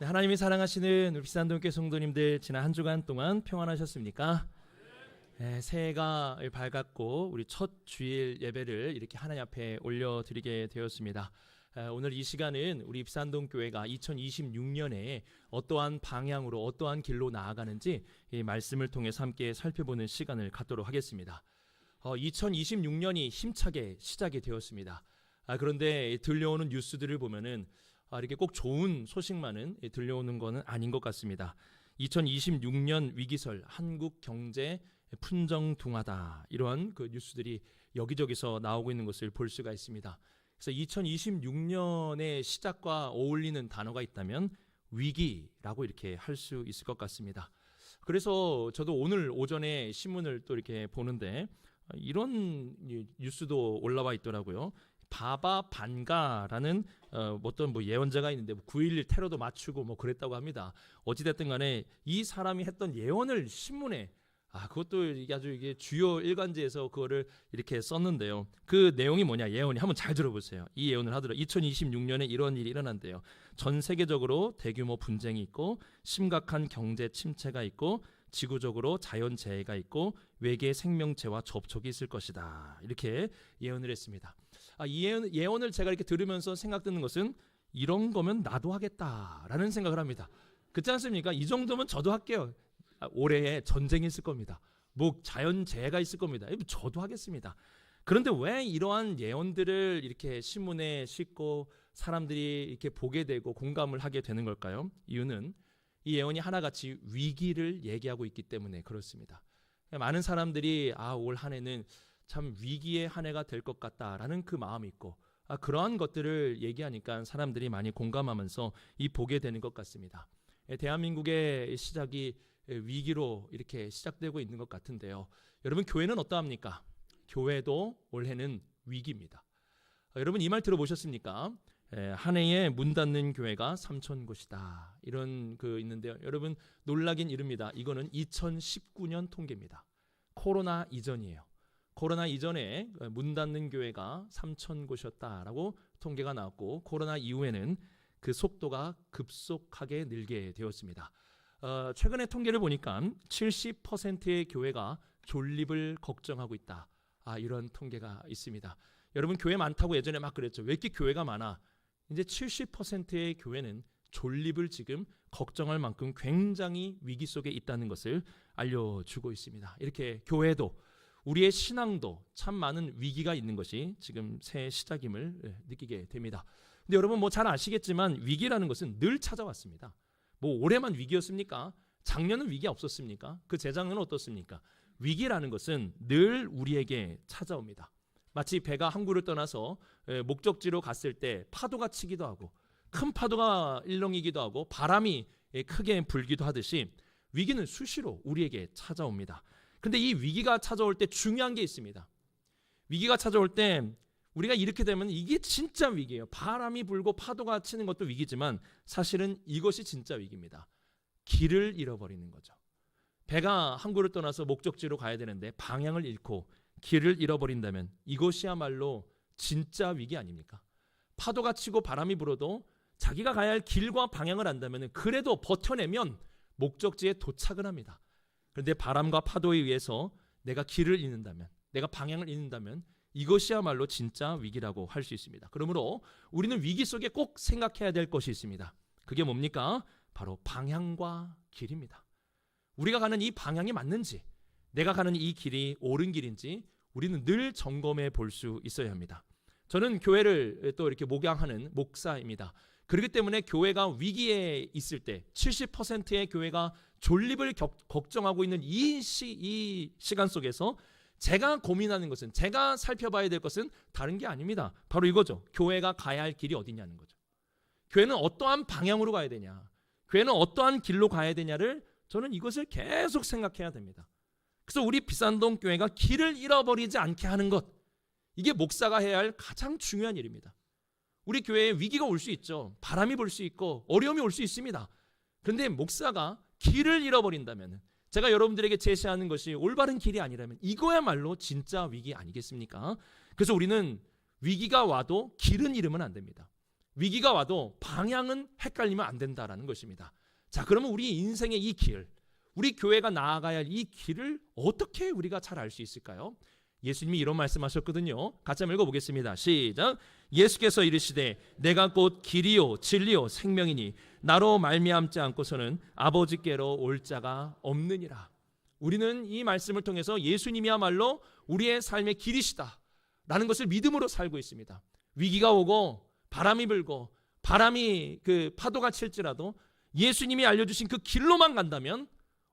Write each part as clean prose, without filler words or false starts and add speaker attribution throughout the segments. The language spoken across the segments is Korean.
Speaker 1: 네, 하나님이 사랑하시는 우리 비산동교회 성도님들, 지난 한 주간 동안 평안하셨습니까? 네, 새해가 밝았고 우리 첫 주일 예배를 이렇게 하나님 앞에 올려드리게 되었습니다. 오늘 이 시간은 우리 비산동교회가 2026년에 어떠한 방향으로 어떠한 길로 나아가는지 이 말씀을 통해서 함께 살펴보는 시간을 갖도록 하겠습니다. 2026년이 힘차게 시작이 되었습니다. 그런데 들려오는 뉴스들을 보면은 이렇게 꼭 좋은 소식만은 들려오는 것은 아닌 것 같습니다. 2026년 위기설, 한국 경제 풍정등화다, 이러한 그 뉴스들이 여기저기서 나오고 있는 것을 볼 수가 있습니다. 그래서 2026년의 시작과 어울리는 단어가 있다면 위기라고 이렇게 할 수 있을 것 같습니다. 그래서 저도 오늘 오전에 신문을 또 이렇게 보는데 이런 뉴스도 올라와 있더라고요. 바바 반가라는 어떤 예언자가 있는데 9.11 테러도 맞추고 그랬다고 합니다. 어찌됐든 간에 이 사람이 했던 예언을 신문에 그것도 이게 주요 일간지에서 그거를 이렇게 썼는데요. 그 내용이 뭐냐, 예언이 한번 잘 들어보세요. 이 예언을 하더라고요. 2026년에 이런 일이 일어난대요. 전 세계적으로 대규모 분쟁이 있고 심각한 경제 침체가 있고 지구적으로 자연재해가 있고 외계 생명체와 접촉이 있을 것이다, 이렇게 예언을 했습니다. 이 예언을 제가 이렇게 들으면서 생각드는 것은 이런 거면 나도 하겠다라는 생각을 합니다. 그렇지 않습니까? 이 정도면 저도 할게요. 올해에 전쟁이 있을 겁니다. 자연재해가 있을 겁니다. 저도 하겠습니다. 그런데 왜 이러한 예언들을 이렇게 신문에 싣고 사람들이 이렇게 보게 되고 공감을 하게 되는 걸까요? 이유는 이 예언이 하나같이 위기를 얘기하고 있기 때문에 그렇습니다. 많은 사람들이 올 한 해는 참 위기의 한 해가 될 것 같다라는 그 마음이 있고 그러한 것들을 얘기하니까 사람들이 많이 공감하면서 보게 되는 것 같습니다. 대한민국의 시작이 위기로 이렇게 시작되고 있는 것 같은데요. 여러분, 교회는 어떠합니까? 교회도 올해는 위기입니다. 여러분, 이 말 들어보셨습니까? 한 해에 문 닫는 교회가 3,000곳이다, 이런 있는데요. 여러분, 놀라긴 이릅니다. 이거는 2019년 통계입니다. 코로나 이전이에요. 코로나 이전에 문 닫는 교회가 3,000곳이었다라고 통계가 나왔고, 코로나 이후에는 그 속도가 급속하게 늘게 되었습니다. 최근에 통계를 보니까 70%의 교회가 존립을 걱정하고 있다, 이런 통계가 있습니다. 여러분, 교회 많다고 예전에 막 그랬죠. 왜 이렇게 교회가 많아? 이제 70%의 교회는 존립을 지금 걱정할 만큼 굉장히 위기 속에 있다는 것을 알려주고 있습니다. 이렇게 교회도, 우리의 신앙도 참 많은 위기가 있는 것이 지금 새해 시작임을 느끼게 됩니다. 근데 여러분, 잘 아시겠지만 위기라는 것은 늘 찾아왔습니다. 올해만 위기였습니까? 작년은 위기 없었습니까? 그 재작년은 어떻습니까? 위기라는 것은 늘 우리에게 찾아옵니다. 마치 배가 항구를 떠나서 목적지로 갔을 때 파도가 치기도 하고 큰 파도가 일렁이기도 하고 바람이 크게 불기도 하듯이 위기는 수시로 우리에게 찾아옵니다. 근데 이 위기가 찾아올 때 중요한 게 있습니다. 위기가 찾아올 때 우리가 이렇게 되면 이게 진짜 위기예요. 바람이 불고 파도가 치는 것도 위기지만 사실은 이것이 진짜 위기입니다. 길을 잃어버리는 거죠. 배가 항구를 떠나서 목적지로 가야 되는데 방향을 잃고 길을 잃어버린다면 이것이야말로 진짜 위기 아닙니까? 파도가 치고 바람이 불어도 자기가 가야 할 길과 방향을 안다면 그래도 버텨내면 목적지에 도착을 합니다. 그런데 바람과 파도에 의해서 내가 길을 잃는다면, 내가 방향을 잃는다면 이것이야말로 진짜 위기라고 할 수 있습니다. 그러므로 우리는 위기 속에 꼭 생각해야 될 것이 있습니다. 그게 뭡니까? 바로 방향과 길입니다. 우리가 가는 이 방향이 맞는지, 내가 가는 이 길이 옳은 길인지 우리는 늘 점검해 볼 수 있어야 합니다. 저는 교회를 또 이렇게 목양하는 목사입니다. 그렇기 때문에 교회가 위기에 있을 때 70%의 교회가 존립을 걱정하고 있는 이 시간 속에서 제가 고민하는 것은, 제가 살펴봐야 될 것은 다른 게 아닙니다. 바로 이거죠. 교회가 가야 할 길이 어디냐는 거죠. 교회는 어떠한 방향으로 가야 되냐, 교회는 어떠한 길로 가야 되냐를 저는 이것을 계속 생각해야 됩니다. 그래서 우리 비산동 교회가 길을 잃어버리지 않게 하는 것, 이게 목사가 해야 할 가장 중요한 일입니다. 우리 교회에 위기가 올 수 있죠. 바람이 불 수 있고 어려움이 올 수 있습니다. 그런데 목사가 길을 잃어버린다면, 제가 여러분들에게 제시하는 것이 올바른 길이 아니라면 이거야말로 진짜 위기 아니겠습니까? 그래서 우리는 위기가 와도 길은 잃으면 안 됩니다. 위기가 와도 방향은 헷갈리면 안 된다라는 것입니다. 자, 그러면 우리 인생의 이 길, 우리 교회가 나아가야 할 이 길을 어떻게 우리가 잘 알 수 있을까요? 예수님이 이런 말씀하셨거든요. 같이 한번 읽어보겠습니다. 시작. 예수께서 이르시되 내가 곧 길이요 진리요 생명이니 나로 말미암지 않고서는 아버지께로 올 자가 없느니라. 우리는 이 말씀을 통해서 예수님이야말로 우리의 삶의 길이시다 라는 것을 믿음으로 살고 있습니다. 위기가 오고 바람이 불고 바람이 그 파도가 칠지라도 예수님이 알려주신 그 길로만 간다면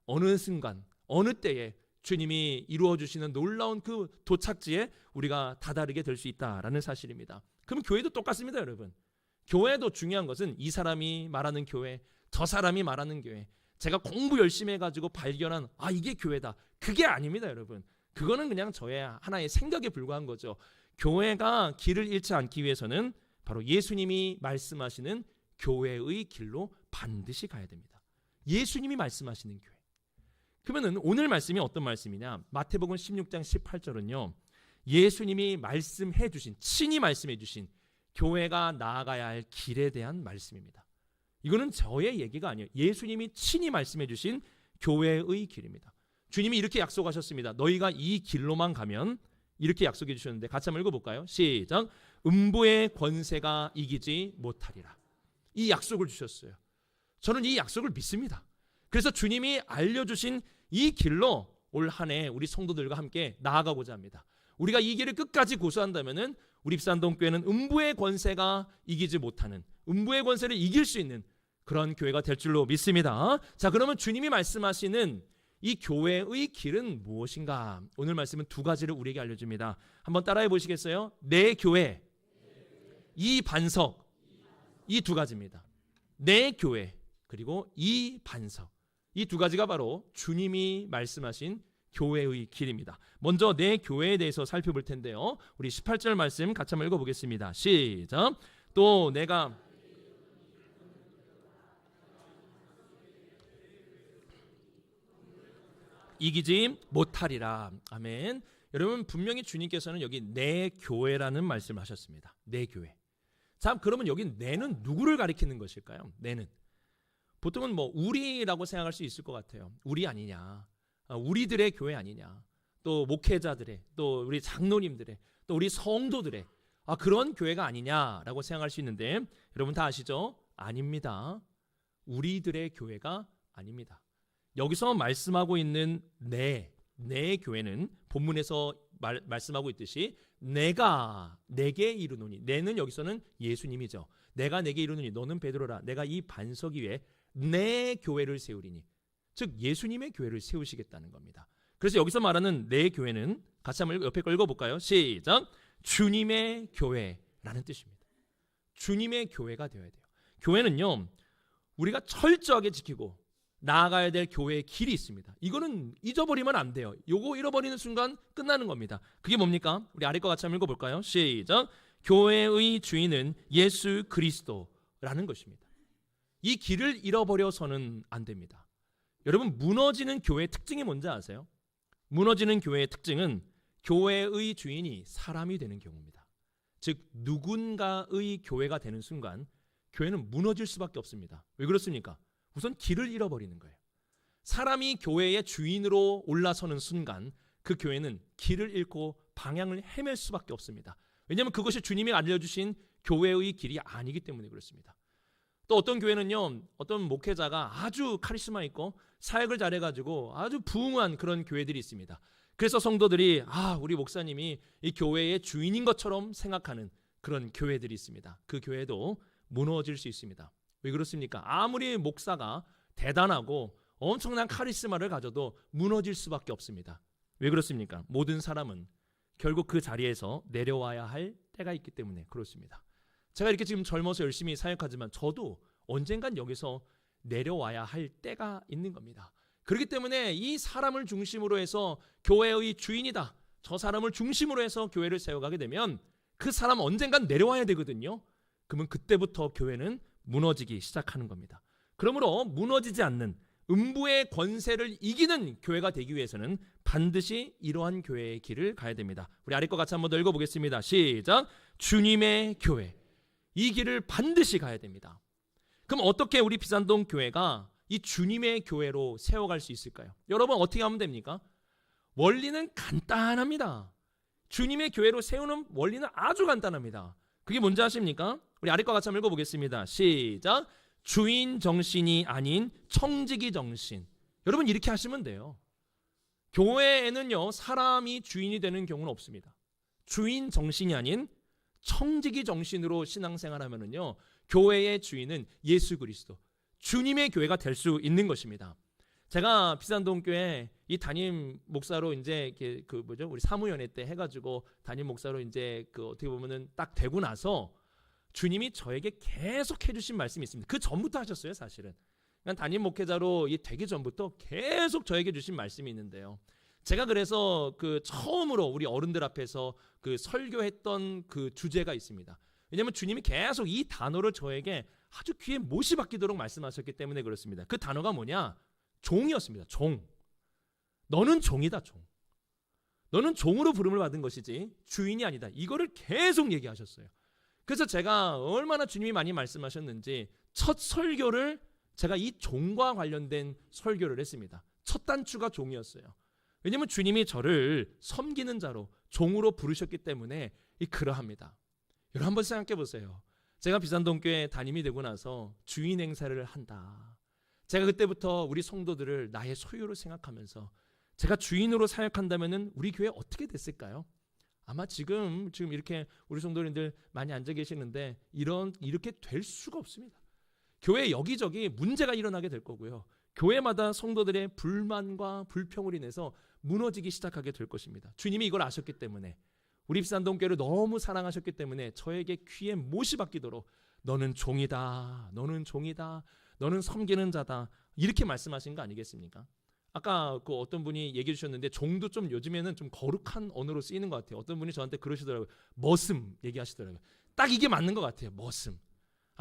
Speaker 1: 어느 순간 어느 때에 주님이 이루어 주시는 놀라운 그 도착지에 우리가 다다르게 될 수 있다라는 사실입니다. 그럼 교회도 똑같습니다, 여러분. 교회도 중요한 것은 이 사람이 말하는 교회, 저 사람이 말하는 교회, 제가 공부 열심히 해가지고 발견한 이게 교회다, 그게 아닙니다, 여러분. 그거는 그냥 저의 하나의 생각에 불과한 거죠. 교회가 길을 잃지 않기 위해서는 바로 예수님이 말씀하시는 교회의 길로 반드시 가야 됩니다. 예수님이 말씀하시는 교회. 그러면 오늘 말씀이 어떤 말씀이냐? 마태복음 16장 18절은요. 예수님이 말씀해 주신, 친히 말씀해 주신 교회가 나아가야 할 길에 대한 말씀입니다. 이거는 저의 얘기가 아니에요. 예수님이 친히 말씀해 주신 교회의 길입니다. 주님이 이렇게 약속하셨습니다. 너희가 이 길로만 가면, 이렇게 약속해 주셨는데 같이 한번 읽어볼까요? 시작. 음부의 권세가 이기지 못하리라. 이 약속을 주셨어요. 저는 이 약속을 믿습니다. 그래서 주님이 알려주신 이 길로 올 한 해 우리 성도들과 함께 나아가고자 합니다. 우리가 이 길을 끝까지 고수한다면은 우리 입산동교회는 음부의 권세가 이기지 못하는, 음부의 권세를 이길 수 있는 그런 교회가 될 줄로 믿습니다. 자, 그러면 주님이 말씀하시는 이 교회의 길은 무엇인가? 오늘 말씀은 두 가지를 우리에게 알려줍니다. 한번 따라해 보시겠어요? 내 교회, 이 반석, 이 두 가지입니다. 내 교회 그리고 이 반석, 이 두 가지가 바로 주님이 말씀하신 교회의 길입니다. 먼저 내 교회에 대해서 살펴볼 텐데요. 우리 18절 말씀 같이 한번 읽어보겠습니다. 시작. 또 내가 이기지 못하리라. 아멘. 여러분, 분명히 주님께서는 여기 내 교회라는 말씀을 하셨습니다. 내 교회. 자, 그러면 여기 내는 누구를 가리키는 것일까요? 내는 보통은 우리라고 생각할 수 있을 것 같아요. 우리 아니냐, 우리들의 교회 아니냐, 또 목회자들의, 또 우리 장로님들의, 또 우리 성도들의 그런 교회가 아니냐라고 생각할 수 있는데, 여러분 다 아시죠? 아닙니다. 우리들의 교회가 아닙니다. 여기서 말씀하고 있는 내 교회는 본문에서 말씀하고 있듯이 내가 내게 이르노니, 내는 여기서는 예수님이죠. 내가 내게 이르노니 너는 베드로라. 내가 이 반석 위에 내 교회를 세우리니, 즉 예수님의 교회를 세우시겠다는 겁니다. 그래서 여기서 말하는 내 교회는 같이 한번 옆에 거 읽어볼까요? 시작. 주님의 교회라는 뜻입니다. 주님의 교회가 되어야 돼요. 교회는요, 우리가 철저하게 지키고 나아가야 될 교회의 길이 있습니다. 이거는 잊어버리면 안 돼요. 요거 잃어버리는 순간 끝나는 겁니다. 그게 뭡니까? 우리 아래 거 같이 한번 읽어볼까요? 시작. 교회의 주인은 예수 그리스도라는 것입니다. 이 길을 잃어버려서는 안 됩니다. 여러분, 무너지는 교회의 특징이 뭔지 아세요? 무너지는 교회의 특징은 교회의 주인이 사람이 되는 경우입니다. 즉 누군가의 교회가 되는 순간 교회는 무너질 수밖에 없습니다. 왜 그렇습니까? 우선 길을 잃어버리는 거예요. 사람이 교회의 주인으로 올라서는 순간 그 교회는 길을 잃고 방향을 헤맬 수밖에 없습니다. 왜냐하면 그것이 주님이 알려주신 교회의 길이 아니기 때문에 그렇습니다. 또 어떤 교회는요, 어떤 목회자가 아주 카리스마 있고 사역을 잘해가지고 아주 부흥한 그런 교회들이 있습니다. 그래서 성도들이 우리 목사님이 이 교회의 주인인 것처럼 생각하는 그런 교회들이 있습니다. 그 교회도 무너질 수 있습니다. 왜 그렇습니까? 아무리 목사가 대단하고 엄청난 카리스마를 가져도 무너질 수밖에 없습니다. 왜 그렇습니까? 모든 사람은 결국 그 자리에서 내려와야 할 때가 있기 때문에 그렇습니다. 제가 이렇게 지금 젊어서 열심히 사역하지만 저도 언젠간 여기서 내려와야 할 때가 있는 겁니다. 그렇기 때문에 이 사람을 중심으로 해서 교회의 주인이다, 저 사람을 중심으로 해서 교회를 세워가게 되면 그 사람 언젠간 내려와야 되거든요. 그러면 그때부터 교회는 무너지기 시작하는 겁니다. 그러므로 무너지지 않는 음부의 권세를 이기는 교회가 되기 위해서는 반드시 이러한 교회의 길을 가야 됩니다. 우리 아래 거 같이 한번 더 읽어보겠습니다. 시작. 주님의 교회. 이 길을 반드시 가야 됩니다. 그럼 어떻게 우리 비산동 교회가 이 주님의 교회로 세워갈 수 있을까요? 여러분 어떻게 하면 됩니까? 원리는 간단합니다. 주님의 교회로 세우는 원리는 아주 간단합니다. 그게 뭔지 아십니까? 우리 아래 거 같이 한번 읽어보겠습니다. 시작. 주인 정신이 아닌 청지기 정신. 여러분 이렇게 하시면 돼요. 교회에는요 사람이 주인이 되는 경우는 없습니다. 주인 정신이 아닌 청지기 정신으로 신앙생활하면은요 교회의 주인은 예수 그리스도 주님의 교회가 될 수 있는 것입니다. 제가 비산동 교회 이 담임 목사로 이제 우리 사무연회 때 해가지고 담임 목사로 이제 어떻게 보면은 딱 되고 나서 주님이 저에게 계속 해주신 말씀이 있습니다. 그 전부터 하셨어요, 사실은. 그러니까 담임 목회자로 되기 전부터 계속 저에게 주신 말씀이 있는데요. 제가 그래서 처음으로 우리 어른들 앞에서 설교했던 주제가 있습니다. 왜냐하면 주님이 계속 이 단어를 저에게 아주 귀에 못이 박히도록 말씀하셨기 때문에 그렇습니다. 그 단어가 뭐냐? 종이었습니다. 종. 너는 종이다, 종. 너는 종으로 부름을 받은 것이지 주인이 아니다. 이거를 계속 얘기하셨어요. 그래서 제가 얼마나 주님이 많이 말씀하셨는지 첫 설교를 제가 이 종과 관련된 설교를 했습니다. 첫 단추가 종이었어요. 왜냐하면 주님이 저를 섬기는 자로 종으로 부르셨기 때문에 그러합니다. 여러분 한번 생각해 보세요. 제가 비산동교회 담임이 되고 나서 주인 행세를 한다. 제가 그때부터 우리 성도들을 나의 소유로 생각하면서 제가 주인으로 사역한다면은 우리 교회 어떻게 됐을까요? 아마 지금 이렇게 우리 성도님들 많이 앉아 계시는데 이렇게 될 수가 없습니다. 교회 여기저기 문제가 일어나게 될 거고요. 교회마다 성도들의 불만과 불평으로 인해서 무너지기 시작하게 될 것입니다. 주님이 이걸 아셨기 때문에 우리 비산동교회를 너무 사랑하셨기 때문에 저에게 귀에 못이 박히도록 너는 종이다. 너는 종이다. 너는 섬기는 자다. 이렇게 말씀하신 거 아니겠습니까? 아까 어떤 분이 얘기해 주셨는데 종도 좀 요즘에는 좀 거룩한 언어로 쓰이는 것 같아요. 어떤 분이 저한테 그러시더라고요. 머슴 얘기하시더라고요. 딱 이게 맞는 것 같아요. 머슴.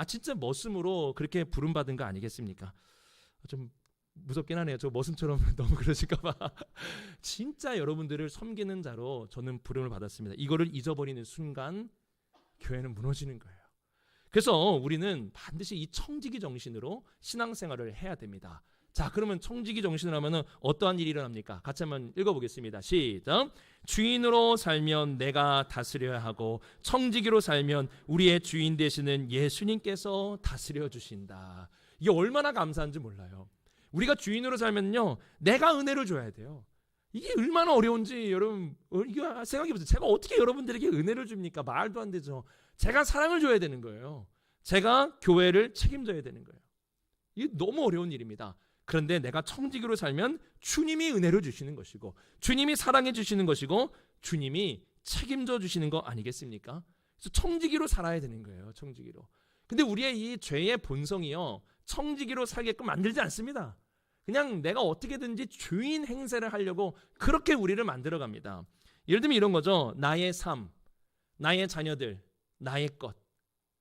Speaker 1: 진짜 머슴으로 그렇게 부름받은 거 아니겠습니까? 좀 무섭긴 하네요. 저 머슴처럼 너무 그러실까 봐. 진짜 여러분들을 섬기는 자로 저는 부름을 받았습니다. 이거를 잊어버리는 순간 교회는 무너지는 거예요. 그래서 우리는 반드시 이 청지기 정신으로 신앙생활을 해야 됩니다. 자, 그러면 청지기 정신을 하면은 어떠한 일이 일어납니까? 같이 한번 읽어보겠습니다. 시작. 주인으로 살면 내가 다스려야 하고 청지기로 살면 우리의 주인 되시는 예수님께서 다스려 주신다. 이게 얼마나 감사한지 몰라요. 우리가 주인으로 살면요 내가 은혜를 줘야 돼요. 이게 얼마나 어려운지 여러분 이거 생각해 보세요. 제가 어떻게 여러분들에게 은혜를 줍니까? 말도 안 되죠. 제가 사랑을 줘야 되는 거예요. 제가 교회를 책임져야 되는 거예요. 이게 너무 어려운 일입니다. 그런데 내가 청지기로 살면 주님이 은혜를 주시는 것이고 주님이 사랑해 주시는 것이고 주님이 책임져 주시는 거 아니겠습니까? 그래서 청지기로 살아야 되는 거예요. 청지기로. 근데 우리의 이 죄의 본성이요 청지기로 살게끔 만들지 않습니다. 그냥 내가 어떻게든지 주인 행세를 하려고 그렇게 우리를 만들어갑니다. 예를 들면 이런 거죠. 나의 삶, 나의 자녀들, 나의 것.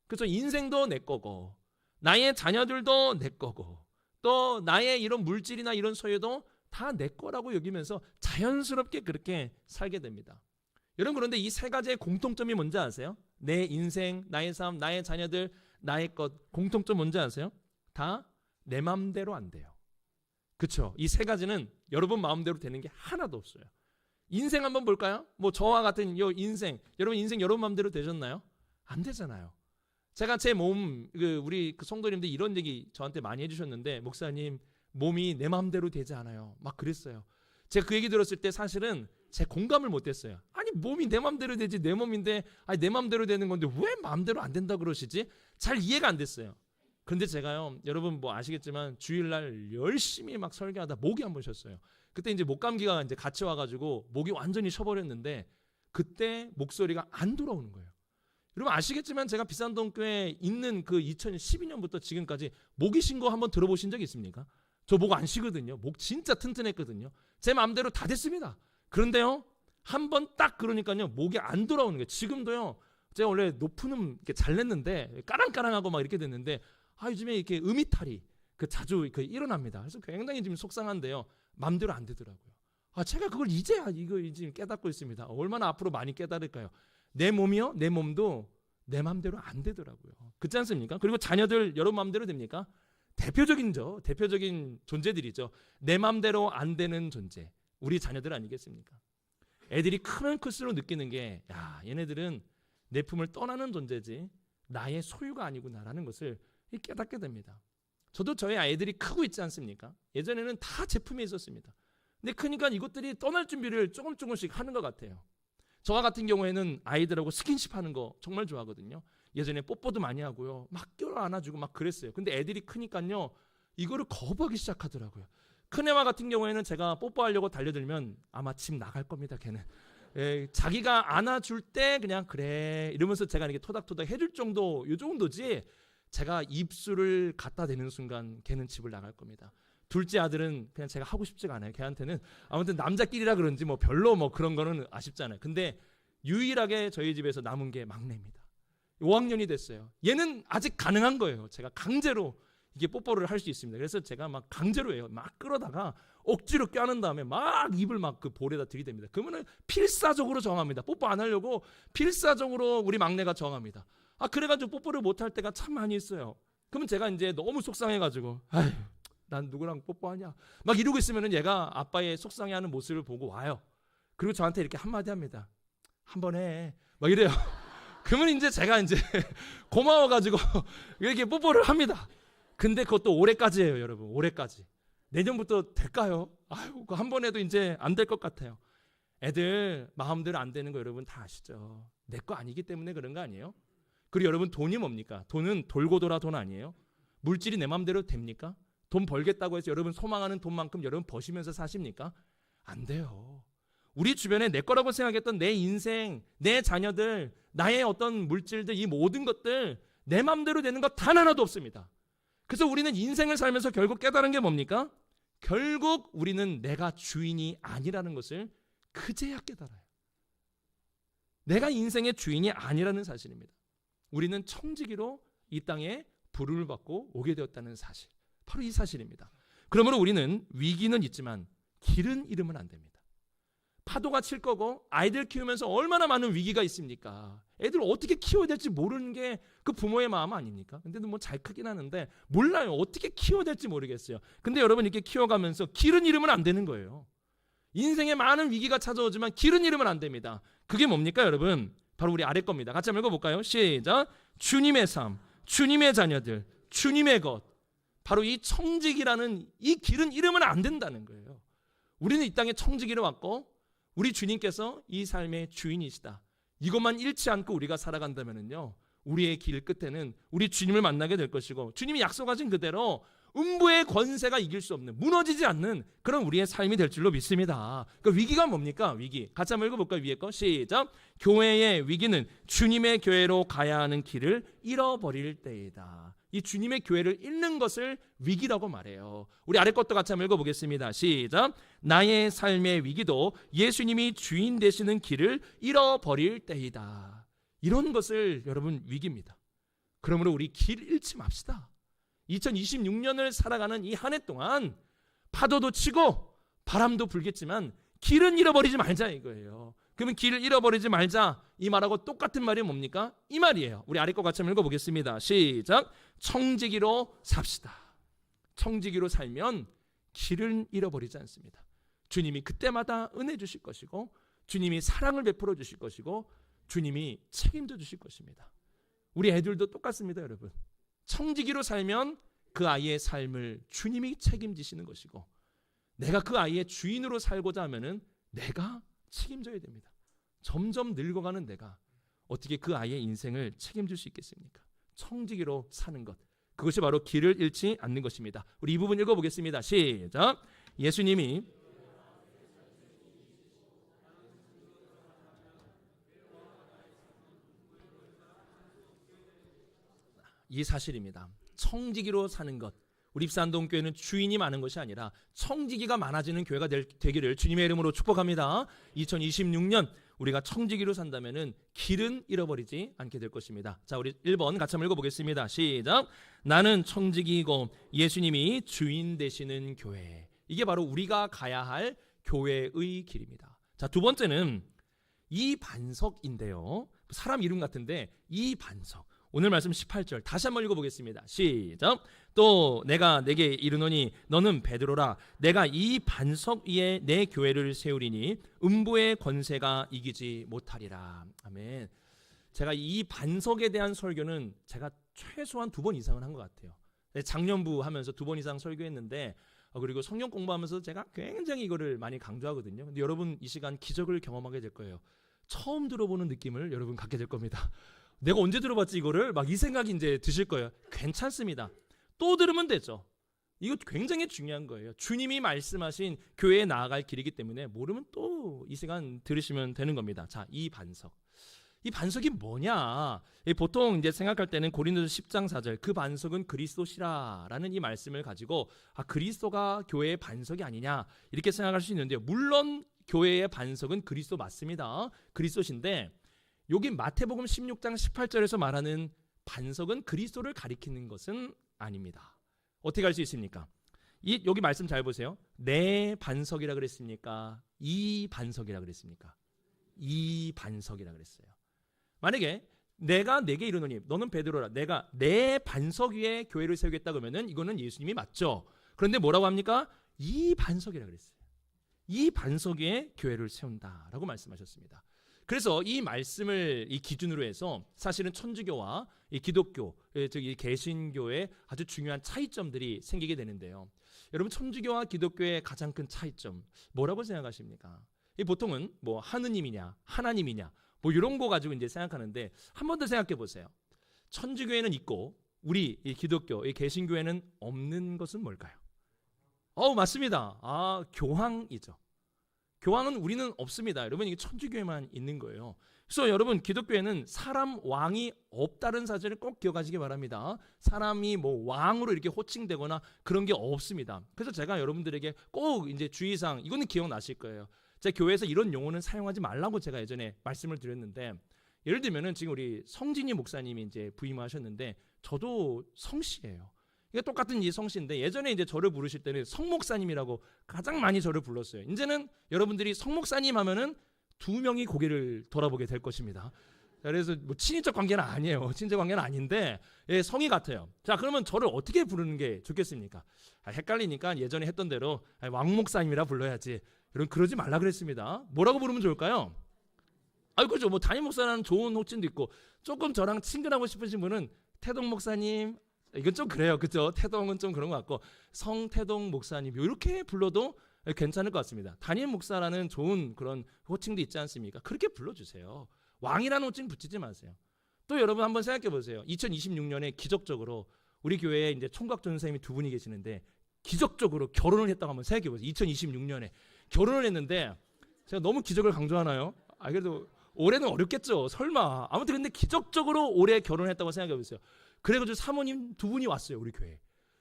Speaker 1: 그래서 인생도 내 거고 나의 자녀들도 내 거고 또 나의 이런 물질이나 이런 소유도 다 내 거라고 여기면서 자연스럽게 그렇게 살게 됩니다. 여러분 그런데 이 세 가지의 공통점이 뭔지 아세요? 내 인생, 나의 삶, 나의 자녀들, 나의 것 공통점 뭔지 아세요? 다 내 마음대로 안 돼요. 그렇죠? 이 세 가지는 여러분 마음대로 되는 게 하나도 없어요. 인생 한번 볼까요? 저와 같은 이 인생, 여러분 인생 여러분 마음대로 되셨나요? 안 되잖아요. 제가 제 몸, 우리 성도님들 이런 얘기 저한테 많이 해주셨는데 목사님 몸이 내 마음대로 되지 않아요. 막 그랬어요. 제가 그 얘기 들었을 때 사실은 제 공감을 못했어요. 아니 몸이 내 마음대로 되지 내 몸인데 내 마음대로 되는 건데 왜 마음대로 안 된다 그러시지? 잘 이해가 안 됐어요. 그런데 제가요 여러분 아시겠지만 주일날 열심히 막 설교하다 목이 한 번 쉬었어요. 그때 이제 목감기가 이제 같이 와가지고 목이 완전히 쉬어버렸는데 그때 목소리가 안 돌아오는 거예요. 여러분 아시겠지만 제가 비산동교회에 있는 2012년부터 지금까지 목이 쉰 거 한번 들어보신 적 있습니까? 저 목 안 쉬거든요. 목 진짜 튼튼했거든요. 제 마음대로 다 됐습니다. 그런데요 한 번 딱 그러니까요 목이 안 돌아오는 거예요. 지금도요 제가 원래 높은 이렇게 잘 냈는데 까랑까랑하고 막 이렇게 됐는데 요즘에 이렇게 음이탈이 자주 일어납니다. 그래서 굉장히 지금 속상한데요 마음대로 안 되더라고요. 제가 그걸 이제야 이거 지금 깨닫고 있습니다. 얼마나 앞으로 많이 깨달을까요? 내 몸이요? 내 몸도 내 마음대로 안 되더라고요. 그렇지 않습니까? 그리고 자녀들 여러분 마음대로 됩니까? 대표적인 존재들이죠. 내 마음대로 안 되는 존재, 우리 자녀들 아니겠습니까? 애들이 크면 클수록 느끼는 게, 야, 얘네들은 내 품을 떠나는 존재지 나의 소유가 아니구나라는 것을 깨닫게 됩니다. 저도 저희 아이들이 크고 있지 않습니까? 예전에는 다 제 품에 있었습니다. 근데 크니까 이것들이 떠날 준비를 조금씩 하는 것 같아요. 저 같은 경우에는 아이들하고 스킨십 하는 거 정말 좋아하거든요. 예전에 뽀뽀도 많이 하고요. 막 껴 안아주고 막 그랬어요. 근데 애들이 크니까요, 이거를 거부하기 시작하더라고요. 큰애와 같은 경우에는 제가 뽀뽀하려고 달려들면 아마 집 나갈 겁니다. 걔는 자기가 안아줄 때 그냥 그래 이러면서 제가 이렇게 토닥토닥 해줄 정도, 이 정도지, 제가 입술을 갖다 대는 순간 걔는 집을 나갈 겁니다. 둘째 아들은 그냥 제가 하고 싶지가 않아요. 걔한테는 아무튼 남자끼리라 그런지 뭐 별로 뭐 그런 거는 아쉽잖아요. 근데 유일하게 저희 집에서 남은 게 막내입니다. 5학년이 됐어요. 얘는 아직 가능한 거예요. 제가 강제로 이게 뽀뽀를 할 수 있습니다. 그래서 제가 막 강제로 해요. 막 끌어다가 억지로 껴안은 다음에 막 입을 막 그 볼에다 들이댑니다. 그러면은 필사적으로 정합니다. 뽀뽀 안 하려고 필사적으로 우리 막내가 정합니다. 그래가지고 뽀뽀를 못 할 때가 참 많이 있어요. 그러면 제가 이제 너무 속상해가지고, 아휴, 난 누구랑 뽀뽀하냐 막 이러고 있으면은 얘가 아빠의 속상해하는 모습을 보고 와요. 그리고 저한테 이렇게 한마디 합니다. 한번 해. 막 이래요. 그러면 이제 제가 이제 고마워가지고 이렇게 뽀뽀를 합니다. 근데 그것도 올해까지예요, 여러분. 올해까지. 내년부터 될까요? 아유, 한 번 해도 이제 안 될 것 같아요. 애들 마음대로 안 되는 거 여러분 다 아시죠? 내 거 아니기 때문에 그런 거 아니에요? 그리고 여러분 돈이 뭡니까? 돈은 돌고 돌아 돈 아니에요? 물질이 내 마음대로 됩니까? 돈 벌겠다고 해서 여러분 소망하는 돈만큼 여러분 버시면서 사십니까? 안 돼요. 우리 주변에 내 거라고 생각했던 내 인생, 내 자녀들, 나의 어떤 물질들, 이 모든 것들 내 마음대로 되는 것 단 하나도 없습니다. 그래서 우리는 인생을 살면서 결국 깨달은 게 뭡니까? 결국 우리는 내가 주인이 아니라는 것을 그제야 깨달아요. 내가 인생의 주인이 아니라는 사실입니다. 우리는 청지기로 이 땅에 부름을 받고 오게 되었다는 사실, 바로 이 사실입니다. 그러므로 우리는 위기는 있지만 길은 잃으면 안 됩니다. 파도가 칠 거고 아이들 키우면서 얼마나 많은 위기가 있습니까? 애들 어떻게 키워야 될지 모르는 게 그 부모의 마음 아닙니까? 근데 뭐 잘 크긴 하는데 몰라요. 어떻게 키워야 될지 모르겠어요. 근데 여러분 이렇게 키워가면서 길은 잃으면 안 되는 거예요. 인생에 많은 위기가 찾아오지만 길은 잃으면 안 됩니다. 그게 뭡니까 여러분? 바로 우리 아래 겁니다. 같이 한번 읽어볼까요? 시작. 주님의 삶, 주님의 자녀들, 주님의 것. 바로 이 청지기라는 이 길은 잃으면 안 된다는 거예요. 우리는 이 땅에 청지기로 왔고 우리 주님께서 이 삶의 주인이시다. 이것만 잃지 않고 우리가 살아간다면요, 우리의 길 끝에는 우리 주님을 만나게 될 것이고, 주님이 약속하신 그대로 음부의 권세가 이길 수 없는, 무너지지 않는 그런 우리의 삶이 될 줄로 믿습니다. 그러니까 위기가 뭡니까? 위기. 같이 한번 읽어볼까요? 위에 거 시작. 교회의 위기는 주님의 교회로 가야 하는 길을 잃어버릴 때이다. 이 주님의 교회를 잃는 것을 위기라고 말해요. 우리 아래 것도 같이 한번 읽어보겠습니다. 시작. 나의 삶의 위기도 예수님이 주인 되시는 길을 잃어버릴 때이다. 이런 것을 여러분 위기입니다. 그러므로 우리 길 잃지 맙시다. 2026년을 살아가는 이 한 해 동안 파도도 치고 바람도 불겠지만 길은 잃어버리지 말자 이거예요. 그러면 길을 잃어버리지 말자 이 말하고 똑같은 말이 뭡니까? 이 말이에요. 우리 아래 거 같이 한번 읽어보겠습니다. 시작. 청지기로 삽시다. 청지기로 살면 길을 잃어버리지 않습니다. 주님이 그때마다 은혜 주실 것이고 주님이 사랑을 베풀어 주실 것이고 주님이 책임져 주실 것입니다. 우리 애들도 똑같습니다, 여러분. 청지기로 살면 그 아이의 삶을 주님이 책임지시는 것이고 내가 그 아이의 주인으로 살고자 하면은 내가 책임져야 됩니다. 점점 늙어가는 내가 어떻게 그 아이의 인생을 책임질 수 있겠습니까? 청지기로 사는 것, 그것이 바로 길을 잃지 않는 것입니다. 우리 이 부분 읽어보겠습니다. 시작. 예수님이 이 사실입니다. 청지기로 사는 것. 우리 입산동교회는 주인이 많은 것이 아니라 청지기가 많아지는 교회가 되기를 주님의 이름으로 축복합니다. 2026년 우리가 청지기로 산다면은 길은 잃어버리지 않게 될 것입니다. 자, 우리 1번 같이 한번 읽어보겠습니다. 시작. 나는 청지기이고 예수님이 주인 되시는 교회. 이게 바로 우리가 가야 할 교회의 길입니다. 자, 두 번째는 이 반석인데요. 사람 이름 같은데 이 반석. 오늘 말씀 18절 다시 한번 읽어보겠습니다. 시작. 또 내가 내게 이르노니 너는 베드로라. 내가 이 반석 위에 내 교회를 세우리니 음부의 권세가 이기지 못하리라. 아멘. 제가 이 반석에 대한 설교는 제가 최소한 2번 이상은 한 것 같아요. 작년부 하면서 2번 이상 설교했는데 그리고 성경 공부하면서 제가 굉장히 이거를 많이 강조하거든요. 근데 여러분 이 시간 기적을 경험하게 될 거예요. 처음 들어보는 느낌을 여러분 갖게 될 겁니다. 내가 언제 들어봤지 이거를? 막 이 생각이 이제 드실 거예요. 괜찮습니다. 또 들으면 되죠. 이거 굉장히 중요한 거예요. 주님이 말씀하신 교회에 나아갈 길이기 때문에 모르면 또 이 시간 들으시면 되는 겁니다. 자, 이 반석. 이 반석이 뭐냐? 보통 이제 생각할 때는 고린도서 10장 4절 그 반석은 그리스도시라라는 이 말씀을 가지고 그리스도가 교회의 반석이 아니냐 이렇게 생각할 수 있는데요. 물론 교회의 반석은 그리스도 맞습니다. 그리스도신데 여기 마태복음 16장 18절에서 말하는 반석은 그리스도를 가리키는 것은 아닙니다. 어떻게 알 수 있습니까? 여기 말씀 잘 보세요. 내 반석이라 그랬습니까? 이 반석이라 그랬습니까? 이 반석이라 그랬어요. 만약에 내가 내게 이르노니 너는 베드로라. 내가 내 반석 위에 교회를 세우겠다 그러면은 이거는 예수님이 맞죠. 그런데 뭐라고 합니까? 이 반석이라 그랬어요. 이 반석 위에 교회를 세운다라고 말씀하셨습니다. 그래서 이 말씀을 이 기준으로 해서 사실은 천주교와 이 기독교, 즉 이 개신교의 아주 중요한 차이점들이 생기게 되는데요. 여러분 천주교와 기독교의 가장 큰 차이점 뭐라고 생각하십니까? 보통은 뭐 하느님이냐, 하나님이냐, 뭐 이런 거 가지고 이제 생각하는데 한 번 더 생각해 보세요. 천주교에는 있고 우리 이 기독교, 이 개신교에는 없는 것은 뭘까요? 맞습니다. 교황이죠. 교황은 우리는 없습니다. 여러분 이게 천주교에만 있는 거예요. 그래서 여러분 기독교에는 사람 왕이 없다는 사실을 꼭 기억하시기 바랍니다. 사람이 뭐 왕으로 이렇게 호칭되거나 그런 게 없습니다. 그래서 제가 여러분들에게 꼭 이제 주의사항 이거는 기억나실 거예요. 제 교회에서 이런 용어는 사용하지 말라고 제가 예전에 말씀을 드렸는데 예를 들면은 지금 우리 성진이 목사님이 이제 부임하셨는데 저도 성씨예요. 이게 똑같은 이 성씨인데 예전에 이제 저를 부르실 때는 성목사님이라고 가장 많이 저를 불렀어요. 이제는 여러분들이 성목사님 하면은 2명이 고개를 돌아보게 될 것입니다. 그래서 뭐 친인척 관계는 아니에요. 친인척 관계는 아닌데 성이 같아요. 자, 그러면 저를 어떻게 부르는 게 좋겠습니까? 헷갈리니까 예전에 했던 대로 왕 목사님이라 불러야지. 여러분 그러지 말라 그랬습니다. 뭐라고 부르면 좋을까요? 그렇죠. 뭐 담임 목사라는 좋은 호칭도 있고 조금 저랑 친근하고 싶으신 분은 태동 목사님 이건 좀 그래요. 그렇죠? 태동은 좀 그런 것 같고 성태동 목사님 이렇게 불러도 괜찮을 것 같습니다. 담임 목사라는 좋은 그런 호칭도 있지 않습니까? 그렇게 불러주세요. 왕이라는 호칭 붙이지 마세요. 또 여러분 한번 생각해 보세요. 2026년에 기적적으로 우리 교회에 이제 총각 전사님이 2분이 계시는데 기적적으로 결혼을 했다고 한번 생각해 보세요. 2026년에 결혼을 했는데 제가 너무 기적을 강조하나요? 그래도 올해는 어렵겠죠. 설마. 아무튼 근데 기적적으로 올해 결혼했다고 생각해 보세요. 그래가지고 사모님 2분이 왔어요. 우리 교회에.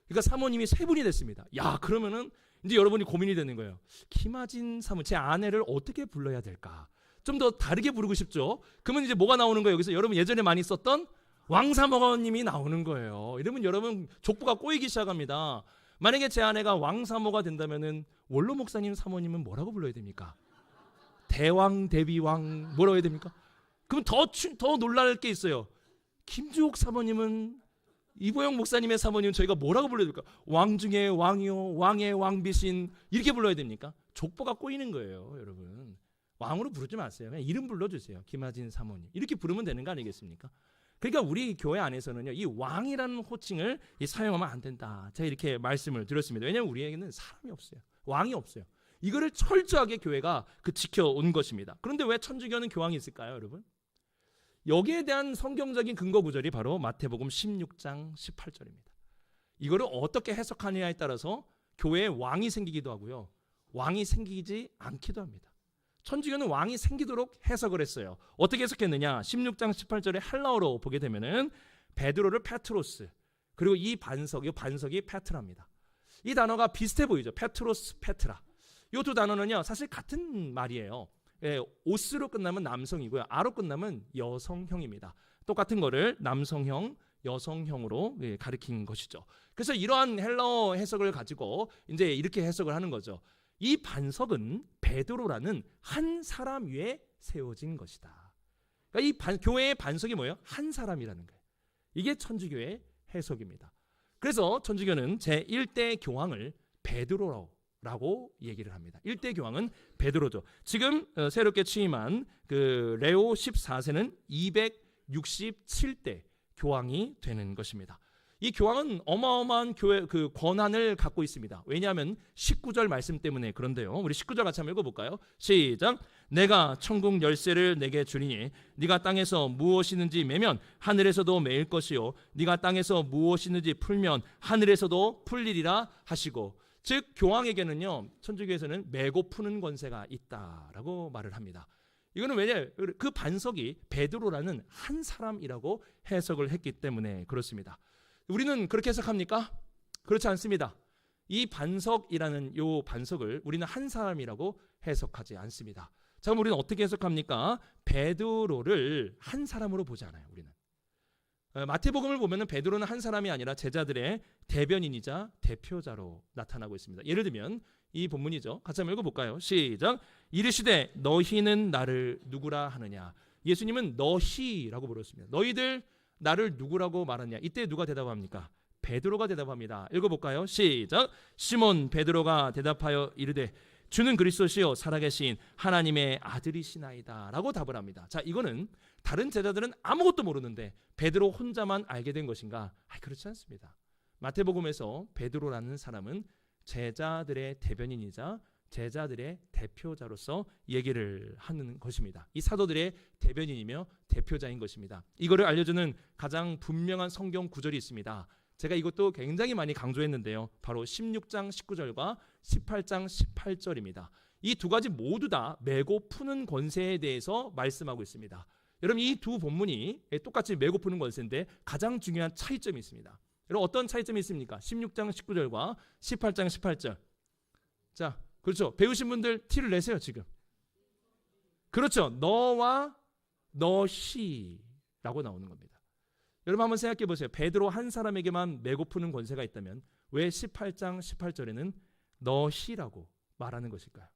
Speaker 1: 그러니까 사모님이 3분이 됐습니다. 야, 그러면은 이제 여러분이 고민이 되는 거예요. 김아진 사모, 제 아내를 어떻게 불러야 될까? 좀 더 다르게 부르고 싶죠. 그러면 이제 뭐가 나오는 거예요? 여기서 여러분 예전에 많이 썼던 왕사모님이 나오는 거예요. 이러면 여러분 족보가 꼬이기 시작합니다. 만약에 제 아내가 왕사모가 된다면은 원로 목사님 사모님은 뭐라고 불러야 됩니까? 대왕 대비왕 뭐라고 해야 됩니까? 그럼 더 놀랄 게 있어요. 김주옥 사모님은 이보영 목사님의 사모님은 저희가 뭐라고 불러야 될까? 왕 중에 왕이요, 왕의 왕비신 이렇게 불러야 됩니까? 족보가 꼬이는 거예요, 여러분. 왕으로 부르지 마세요. 그냥 이름 불러주세요. 김아진 사모님 이렇게 부르면 되는 거 아니겠습니까? 그러니까 우리 교회 안에서는요, 이 왕이라는 호칭을 사용하면 안 된다. 제가 이렇게 말씀을 드렸습니다. 왜냐하면 우리에게는 사람이 없어요. 왕이 없어요. 이거를 철저하게 교회가 지켜온 것입니다. 그런데 왜 천주교는 교황이 있을까요, 여러분? 여기에 대한 성경적인 근거 구절이 바로 마태복음 16장 18절입니다. 이거를 어떻게 해석하느냐에 따라서 교회에 왕이 생기기도 하고요, 왕이 생기지 않기도 합니다. 천주교는 왕이 생기도록 해석을 했어요. 어떻게 해석했느냐? 16장 18절에 헬라어로 보게 되면은 베드로를 페트로스, 그리고 이 반석이 페트라입니다. 이 단어가 비슷해 보이죠? 페트로스, 페트라. 이 2 단어는요, 사실 같은 말이에요. 오스로 끝나면 남성이고요, 아로 끝나면 여성형입니다. 똑같은 거를 남성형, 여성형으로 가리킨 것이죠. 그래서 이러한 헬라어 해석을 가지고 이제 이렇게 해석을 하는 거죠. 이 반석은 베드로라는 한 사람 위에 세워진 것이다. 그러니까 교회의 반석이 뭐예요? 한 사람이라는 거예요. 이게 천주교의 해석입니다. 그래서 천주교는 제1대 교황을 베드로라고 얘기를 합니다. 1대 교황은 베드로죠. 지금 새롭게 취임한 그 레오 14세는 267대 교황이 되는 것입니다. 이 교황은 어마어마한 교회 그 권한을 갖고 있습니다. 왜냐하면 19절 말씀 때문에 그런데요. 우리 19절 같이 한번 읽어볼까요? 시작. 내가 천국 열쇠를 내게 주리니 네가 땅에서 무엇이든지 매면 하늘에서도 매일 것이요 네가 땅에서 무엇이든지 풀면 하늘에서도 풀리리라 하시고, 즉 교황에게는요 천주교에서는 매고 푸는 권세가 있다라고 말을 합니다. 이거는 왜냐? 그 반석이 베드로라는 한 사람이라고 해석을 했기 때문에 그렇습니다. 우리는 그렇게 해석합니까? 그렇지 않습니다. 이 반석이라는 요 반석을 우리는 한 사람이라고 해석하지 않습니다. 자, 그럼 우리는 어떻게 해석합니까? 베드로를 한 사람으로 보지 않아요. 우리는 마태복음을 보면은 베드로는 한 사람이 아니라 제자들의 대변인이자 대표자로 나타나고 있습니다. 예를 들면 이 본문이죠. 같이 한번 읽어볼까요? 시작. 이르시되 너희는 나를 누구라 하느냐. 예수님은 너희라고 부르셨습니다. 너희들 나를 누구라고 말하냐. 이때 누가 대답합니까? 베드로가 대답합니다. 읽어볼까요? 시작. 시몬 베드로가 대답하여 이르되 주는 그리스도시요 살아계신 하나님의 아들이시나이다 라고 답을 합니다. 자, 이거는 다른 제자들은 아무것도 모르는데 베드로 혼자만 알게 된 것인가? 그렇지 않습니다. 마태복음에서 베드로라는 사람은 제자들의 대변인이자 제자들의 대표자로서 얘기를 하는 것입니다. 이 사도들의 대변인이며 대표자인 것입니다. 이거를 알려주는 가장 분명한 성경 구절이 있습니다. 제가 이것도 굉장히 많이 강조했는데요. 바로 16장 19절과 18장 18절입니다. 이 두 가지 모두 다 매고 푸는 권세에 대해서 말씀하고 있습니다. 여러분, 이 두 본문이 똑같이 매고 푸는 권세인데 가장 중요한 차이점이 있습니다. 여러분, 어떤 차이점이 있습니까? 16장 19절과 18장 18절. 자, 그렇죠. 배우신 분들 티를 내세요 지금. 그렇죠. 너와 너희라고 나오는 겁니다. 여러분 한번 생각해 보세요. 베드로 한 사람에게만 매고 푸는 권세가 있다면 왜 18장 18절에는 너희라고 말하는 것일까요?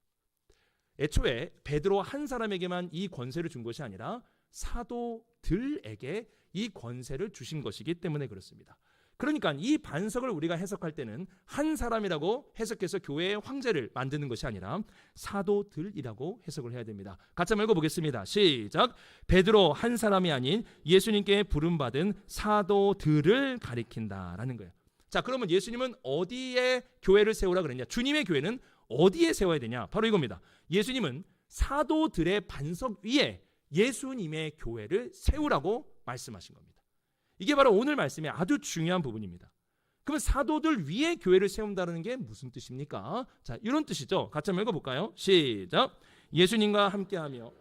Speaker 1: 애초에 베드로 한 사람에게만 이 권세를 준 것이 아니라 사도들에게 이 권세를 주신 것이기 때문에 그렇습니다. 그러니까 이 반석을 우리가 해석할 때는 한 사람이라고 해석해서 교회의 황제를 만드는 것이 아니라 사도들이라고 해석을 해야 됩니다. 같이 한번 읽어보겠습니다. 시작. 베드로 한 사람이 아닌 예수님께 부름받은 사도들을 가리킨다라는 거예요. 자, 그러면 예수님은 어디에 교회를 세우라 그랬냐? 주님의 교회는 어디에 세워야 되냐? 바로 이겁니다. 예수님은 사도들의 반석 위에 예수님의 교회를 세우라고 말씀하신 겁니다. 이게 바로 오늘 말씀의 아주 중요한 부분입니다. 그러면 사도들 위에 교회를 세운다는 게 무슨 뜻입니까? 자, 이런 뜻이죠. 같이 한번 읽어볼까요? 시작. 예수님과 함께하며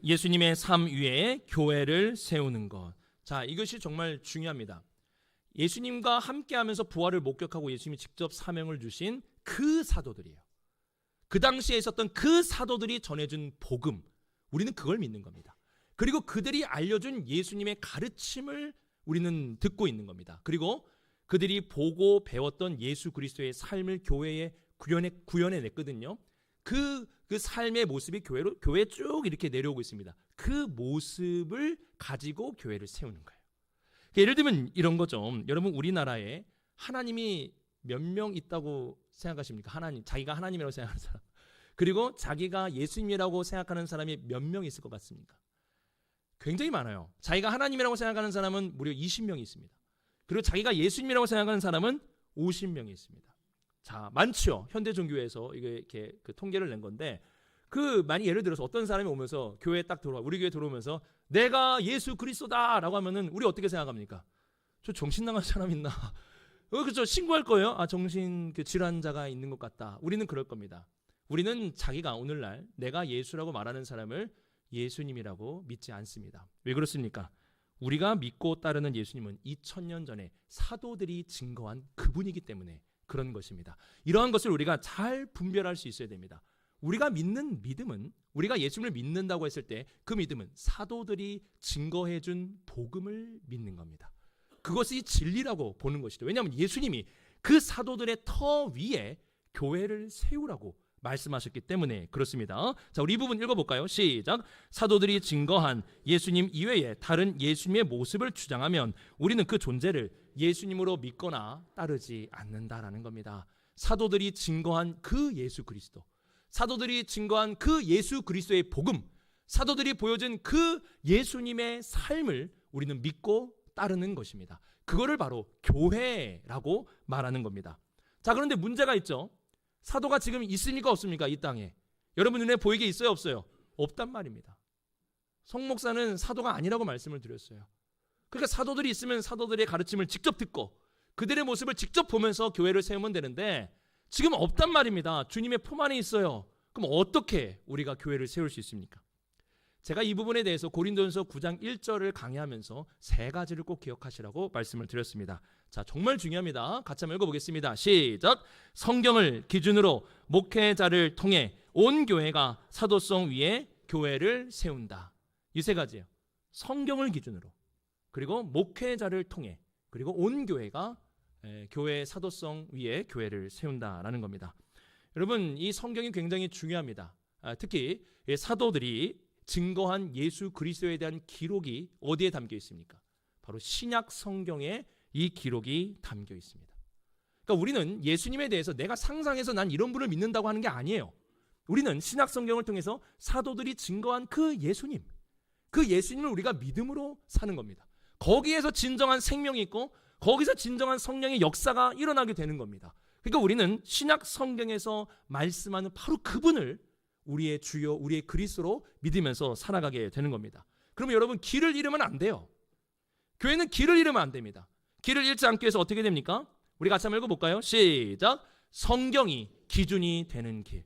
Speaker 1: 예수님의 삶 위에 교회를 세우는 것. 자, 이것이 정말 중요합니다. 예수님과 함께하면서 부활을 목격하고 예수님이 직접 사명을 주신 그 사도들이에요. 그 당시에 있었던 그 사도들이 전해준 복음, 우리는 그걸 믿는 겁니다. 그리고 그들이 알려준 예수님의 가르침을 우리는 듣고 있는 겁니다. 그리고 그들이 보고 배웠던 예수 그리스도의 삶을 교회에 구현해 냈거든요. 그 삶의 모습이 교회에 쭉 이렇게 내려오고 있습니다. 그 모습을 가지고 교회를 세우는 거예요. 예를 들면 이런 거죠. 여러분, 우리나라에 하나님이 몇 명 있다고 생각하십니까? 자기가 하나님이라고 생각하는 사람. 그리고 자기가 예수님이라고 생각하는 사람이 몇 명 있을 것 같습니까? 굉장히 많아요. 자기가 하나님이라고 생각하는 사람은 무려 20명이 있습니다. 그리고 자기가 예수님이라고 생각하는 사람은 50명이 있습니다. 자, 많죠. 현대 종교에서 이렇게 그 통계를 낸 건데, 많이 예를 들어서 어떤 사람이 오면서 교회에 딱 우리 교회 들어오면서 내가 예수 그리스도다라고 하면은 우리 어떻게 생각합니까? 저 정신 나간 사람 있나? 그렇죠. 신고할 거예요. 정신 질환자가 있는 것 같다. 우리는 그럴 겁니다. 우리는 자기가 오늘날 내가 예수라고 말하는 사람을 예수님이라고 믿지 않습니다. 왜 그렇습니까? 우리가 믿고 따르는 예수님은 2000년 전에 사도들이 증거한 그분이기 때문에 그런 것입니다. 이러한 것을 우리가 잘 분별할 수 있어야 됩니다. 우리가 믿는 믿음은, 우리가 예수님을 믿는다고 했을 때 그 믿음은 사도들이 증거해준 복음을 믿는 겁니다. 그것이 진리라고 보는 것이죠. 왜냐하면 예수님이 그 사도들의 터 위에 교회를 세우라고 말씀하셨기 때문에 그렇습니다. 자, 우리 이 부분 읽어볼까요? 시작. 사도들이 증거한 예수님 이외에 다른 예수님의 모습을 주장하면 우리는 그 존재를 예수님으로 믿거나 따르지 않는다라는 겁니다. 사도들이 증거한 그 예수 그리스도, 사도들이 증거한 그 예수 그리스도의 복음, 사도들이 보여준 그 예수님의 삶을 우리는 믿고 따르는 것입니다. 그거를 바로 교회라고 말하는 겁니다. 자, 그런데 문제가 있죠. 사도가 지금 있습니까 없습니까? 이 땅에. 여러분 눈에 보이게 있어요 없어요? 없단 말입니다. 송 목사는 사도가 아니라고 말씀을 드렸어요. 그러니까 사도들이 있으면 사도들의 가르침을 직접 듣고 그들의 모습을 직접 보면서 교회를 세우면 되는데 지금 없단 말입니다. 주님의 품 안에 있어요. 그럼 어떻게 우리가 교회를 세울 수 있습니까? 제가 이 부분에 대해서 고린도전서 9장 1절을 강의하면서 세 가지를 꼭 기억하시라고 말씀을 드렸습니다. 자, 정말 중요합니다. 같이 한번 읽어보겠습니다. 시작. 성경을 기준으로 목회자를 통해 온 교회가 사도성 위에 교회를 세운다. 이 세 가지예요. 성경을 기준으로, 그리고 목회자를 통해, 그리고 온 교회가 교회의 사도성 위에 교회를 세운다라는 겁니다. 여러분, 이 성경이 굉장히 중요합니다. 특히 사도들이 증거한 예수 그리스도에 대한 기록이 어디에 담겨 있습니까? 바로 신약 성경에 이 기록이 담겨 있습니다. 그러니까 우리는 예수님에 대해서 내가 상상해서 난 이런 분을 믿는다고 하는 게 아니에요. 우리는 신약 성경을 통해서 사도들이 증거한 그 예수님, 그 예수님을 우리가 믿음으로 사는 겁니다. 거기에서 진정한 생명이 있고 거기서 진정한 성령의 역사가 일어나게 되는 겁니다. 그러니까 우리는 신약 성경에서 말씀하는 바로 그분을 우리의 주요, 우리의 그리스도로 믿으면서 살아가게 되는 겁니다. 그러면 여러분, 길을 잃으면 안 돼요. 교회는 길을 잃으면 안 됩니다. 길을 잃지 않기 위해서 어떻게 됩니까? 우리 같이 한번 읽어볼까요? 시작. 성경이 기준이 되는 길.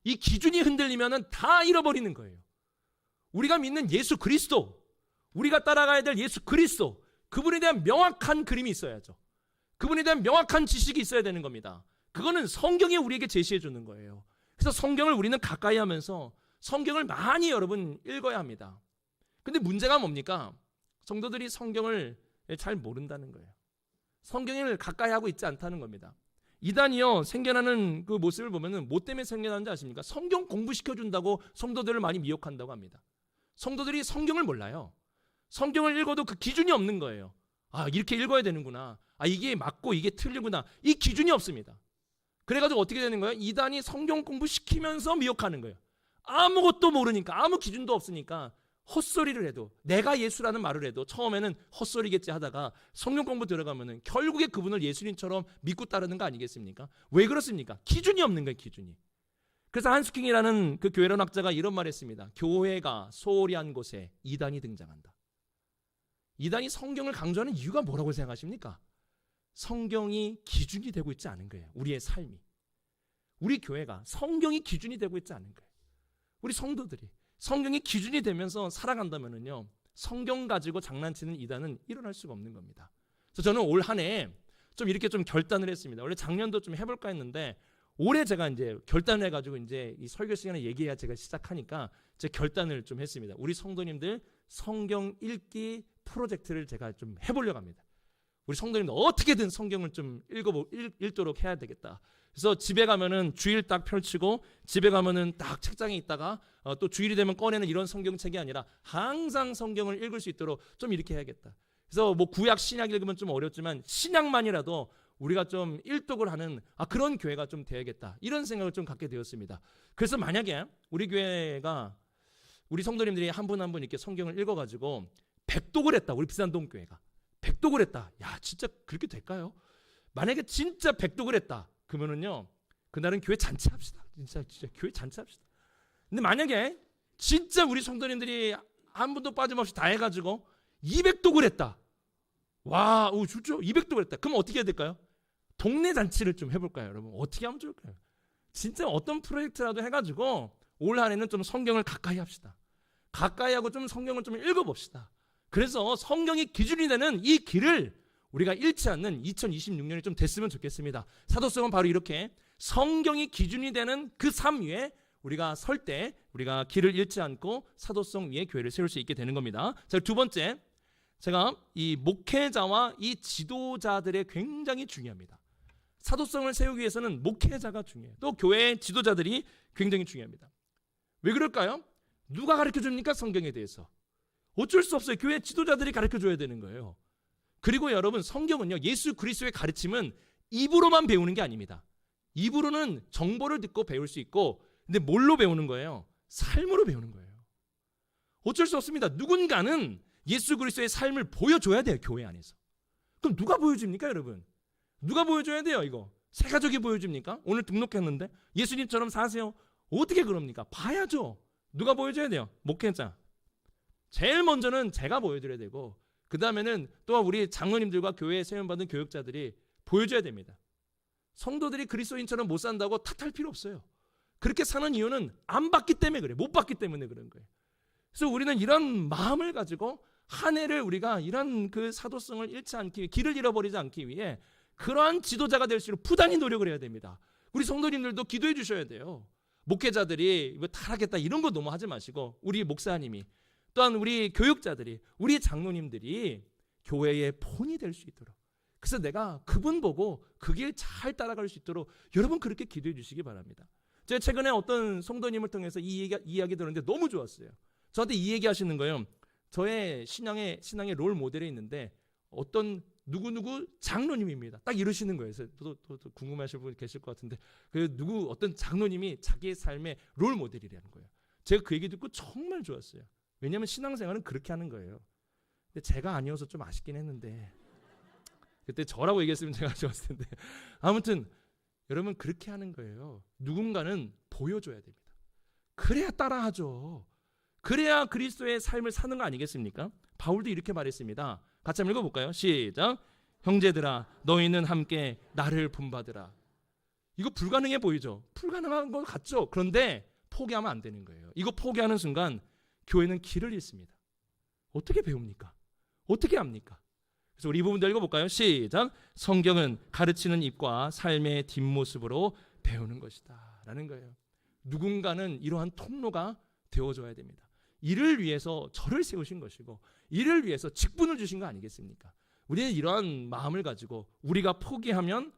Speaker 1: 이 기준이 흔들리면 다 잃어버리는 거예요. 우리가 믿는 예수 그리스도, 우리가 따라가야 될 예수 그리스도, 그분에 대한 명확한 그림이 있어야죠. 그분에 대한 명확한 지식이 있어야 되는 겁니다. 그거는 성경이 우리에게 제시해 주는 거예요. 그래서 성경을 우리는 가까이 하면서 성경을 많이 여러분 읽어야 합니다. 근데 문제가 뭡니까? 성도들이 성경을 잘 모른다는 거예요. 성경을 가까이 하고 있지 않다는 겁니다. 이단이요, 생겨나는 그 모습을 보면은 뭐 때문에 생겨나는지 아십니까? 성경 공부시켜준다고 성도들을 많이 미혹한다고 합니다. 성도들이 성경을 몰라요. 성경을 읽어도 그 기준이 없는 거예요. 아, 이렇게 읽어야 되는구나. 아, 이게 맞고 이게 틀리구나. 이 기준이 없습니다. 그래가지고 어떻게 되는 거예요? 이단이 성경 공부시키면서 미혹하는 거예요. 아무것도 모르니까, 아무 기준도 없으니까 헛소리를 해도, 내가 예수라는 말을 해도 처음에는 헛소리겠지 하다가 성경 공부 들어가면은 결국에 그분을 예수님처럼 믿고 따르는 거 아니겠습니까? 왜 그렇습니까? 기준이 없는 거예요, 기준이. 그래서 한스킹이라는 그 교회론학자가 이런 말을 했습니다. 교회가 소홀히 한 곳에 이단이 등장한다. 이단이 성경을 강조하는 이유가 뭐라고 생각하십니까? 성경이 기준이 되고 있지 않은 거예요. 우리의 삶이. 우리 교회가 성경이 기준이 되고 있지 않은 거예요. 우리 성도들이 성경이 기준이 되면서 살아간다면요, 성경 가지고 장난치는 이단은 일어날 수가 없는 겁니다. 그래서 저는 올 한 해 좀 이렇게 좀 결단을 했습니다. 원래 작년도 좀 해볼까 했는데 올해 제가 이제 결단을 해가지고 이제 이 설교 시간에 얘기해야 제가 시작하니까 제 결단을 좀 했습니다. 우리 성도님들 성경 읽기 프로젝트를 제가 좀 해보려고 합니다. 우리 성도님들 어떻게든 성경을 좀 읽도록 해야 되겠다. 그래서 집에 가면은 주일 딱 펼치고 집에 가면은 딱 책장에 있다가 또 주일이 되면 꺼내는 이런 성경책이 아니라 항상 성경을 읽을 수 있도록 좀 이렇게 해야겠다. 그래서 뭐 구약 신약 읽으면 좀 어렵지만 신약만이라도 우리가 좀 일독을 하는 그런 교회가 좀 돼야겠다. 이런 생각을 좀 갖게 되었습니다. 그래서 만약에 우리 교회가 우리 성도님들이 한 분 한 분 이렇게 성경을 읽어가지고 백독을 했다. 우리 비산동 교회가 백독을 했다. 야, 진짜 그렇게 될까요? 만약에 진짜 백독을 했다. 그러면은요, 그날은 교회 잔치합시다. 진짜 교회 잔치합시다. 근데 만약에 진짜 우리 성도님들이 한 분도 빠짐없이 다 해가지고 200독을 했다. 와, 좋죠. 200독을 했다. 그럼 어떻게 해야 될까요? 동네 잔치를 좀 해볼까요, 여러분? 어떻게 하면 좋을까요? 진짜 어떤 프로젝트라도 해가지고 올 한 해는 좀 성경을 가까이 합시다. 가까이 하고 좀 성경을 좀 읽어봅시다. 그래서 성경이 기준이 되는 이 길을 우리가 잃지 않는 2026년이 좀 됐으면 좋겠습니다. 사도성은 바로 이렇게 성경이 기준이 되는 그 삶 위에 우리가 설 때 우리가 길을 잃지 않고 사도성 위에 교회를 세울 수 있게 되는 겁니다. 자, 두 번째, 제가 이 목회자와 이 지도자들의 굉장히 중요합니다. 사도성을 세우기 위해서는 목회자가 중요해요. 또 교회의 지도자들이 굉장히 중요합니다. 왜 그럴까요? 누가 가르쳐 줍니까? 성경에 대해서. 어쩔 수 없어요. 교회 지도자들이 가르쳐 줘야 되는 거예요. 그리고 여러분, 성경은요, 예수 그리스도의 가르침은 입으로만 배우는 게 아닙니다. 입으로는 정보를 듣고 배울 수 있고, 근데 뭘로 배우는 거예요? 삶으로 배우는 거예요. 어쩔 수 없습니다. 누군가는 예수 그리스도의 삶을 보여줘야 돼요, 교회 안에서. 그럼 누가 보여줍니까, 여러분? 누가 보여줘야 돼요, 이거? 새 가족이 보여줍니까? 오늘 등록했는데 예수님처럼 사세요. 어떻게 그럽니까? 봐야죠. 누가 보여줘야 돼요? 목회자. 제일 먼저는 제가 보여드려야 되고, 그 다음에는 또 우리 장로님들과 교회에 세움받은 교육자들이 보여줘야 됩니다. 성도들이 그리스도인처럼 못 산다고 탓할 필요 없어요. 그렇게 사는 이유는 안 봤기 때문에 그래요. 못 봤기 때문에 그런 거예요. 그래서 우리는 이런 마음을 가지고 한 해를 우리가 이런 그 사도성을 잃지 않기 위해, 길을 잃어버리지 않기 위해 그러한 지도자가 될 수 있도록 부단히 노력을 해야 됩니다. 우리 성도님들도 기도해 주셔야 돼요. 목회자들이 이거 타락했다 이런 거 너무 하지 마시고, 우리 목사님이, 또한 우리 교육자들이, 우리 장로님들이 교회의 본이 될 수 있도록, 그래서 내가 그분 보고 그 길 잘 따라갈 수 있도록 여러분 그렇게 기도해 주시기 바랍니다. 제가 최근에 어떤 성도님을 통해서 이 이야기 들었는데 너무 좋았어요. 저한테 이 얘기 하시는 거예요. 저의 신앙의 롤 모델이 있는데 어떤 누구누구 장로님입니다. 딱 이러시는 거예요. 그래서 또 궁금하실 분 계실 것 같은데, 그 어떤 장로님이 자기의 삶의 롤 모델이라는 거예요. 제가 그 얘기 듣고 정말 좋았어요. 왜냐하면 신앙생활은 그렇게 하는 거예요. 근데 제가 아니어서 좀 아쉽긴 했는데, 그때 저라고 얘기했으면 제가 좋았을 텐데, 아무튼 여러분 그렇게 하는 거예요. 누군가는 보여줘야 됩니다. 그래야 따라하죠. 그래야 그리스도의 삶을 사는 거 아니겠습니까? 바울도 이렇게 말했습니다. 같이 한번 읽어볼까요? 시작. 형제들아, 너희는 함께 나를 본받으라. 이거 불가능해 보이죠? 불가능한 것 같죠? 그런데 포기하면 안 되는 거예요. 이거 포기하는 순간 교회는 길을 잃습니다. 어떻게 배웁니까? 어떻게 합니까? 그래서 우리 이 부분도 읽어볼까요? 시작. 성경은 가르치는 입과 삶의 뒷모습으로 배우는 것이다 라는 거예요. 누군가는 이러한 통로가 되어줘야 됩니다. 이를 위해서 저를 세우신 것이고, 이를 위해서 직분을 주신 거 아니겠습니까? 우리는 이러한 마음을 가지고 우리가 포기하면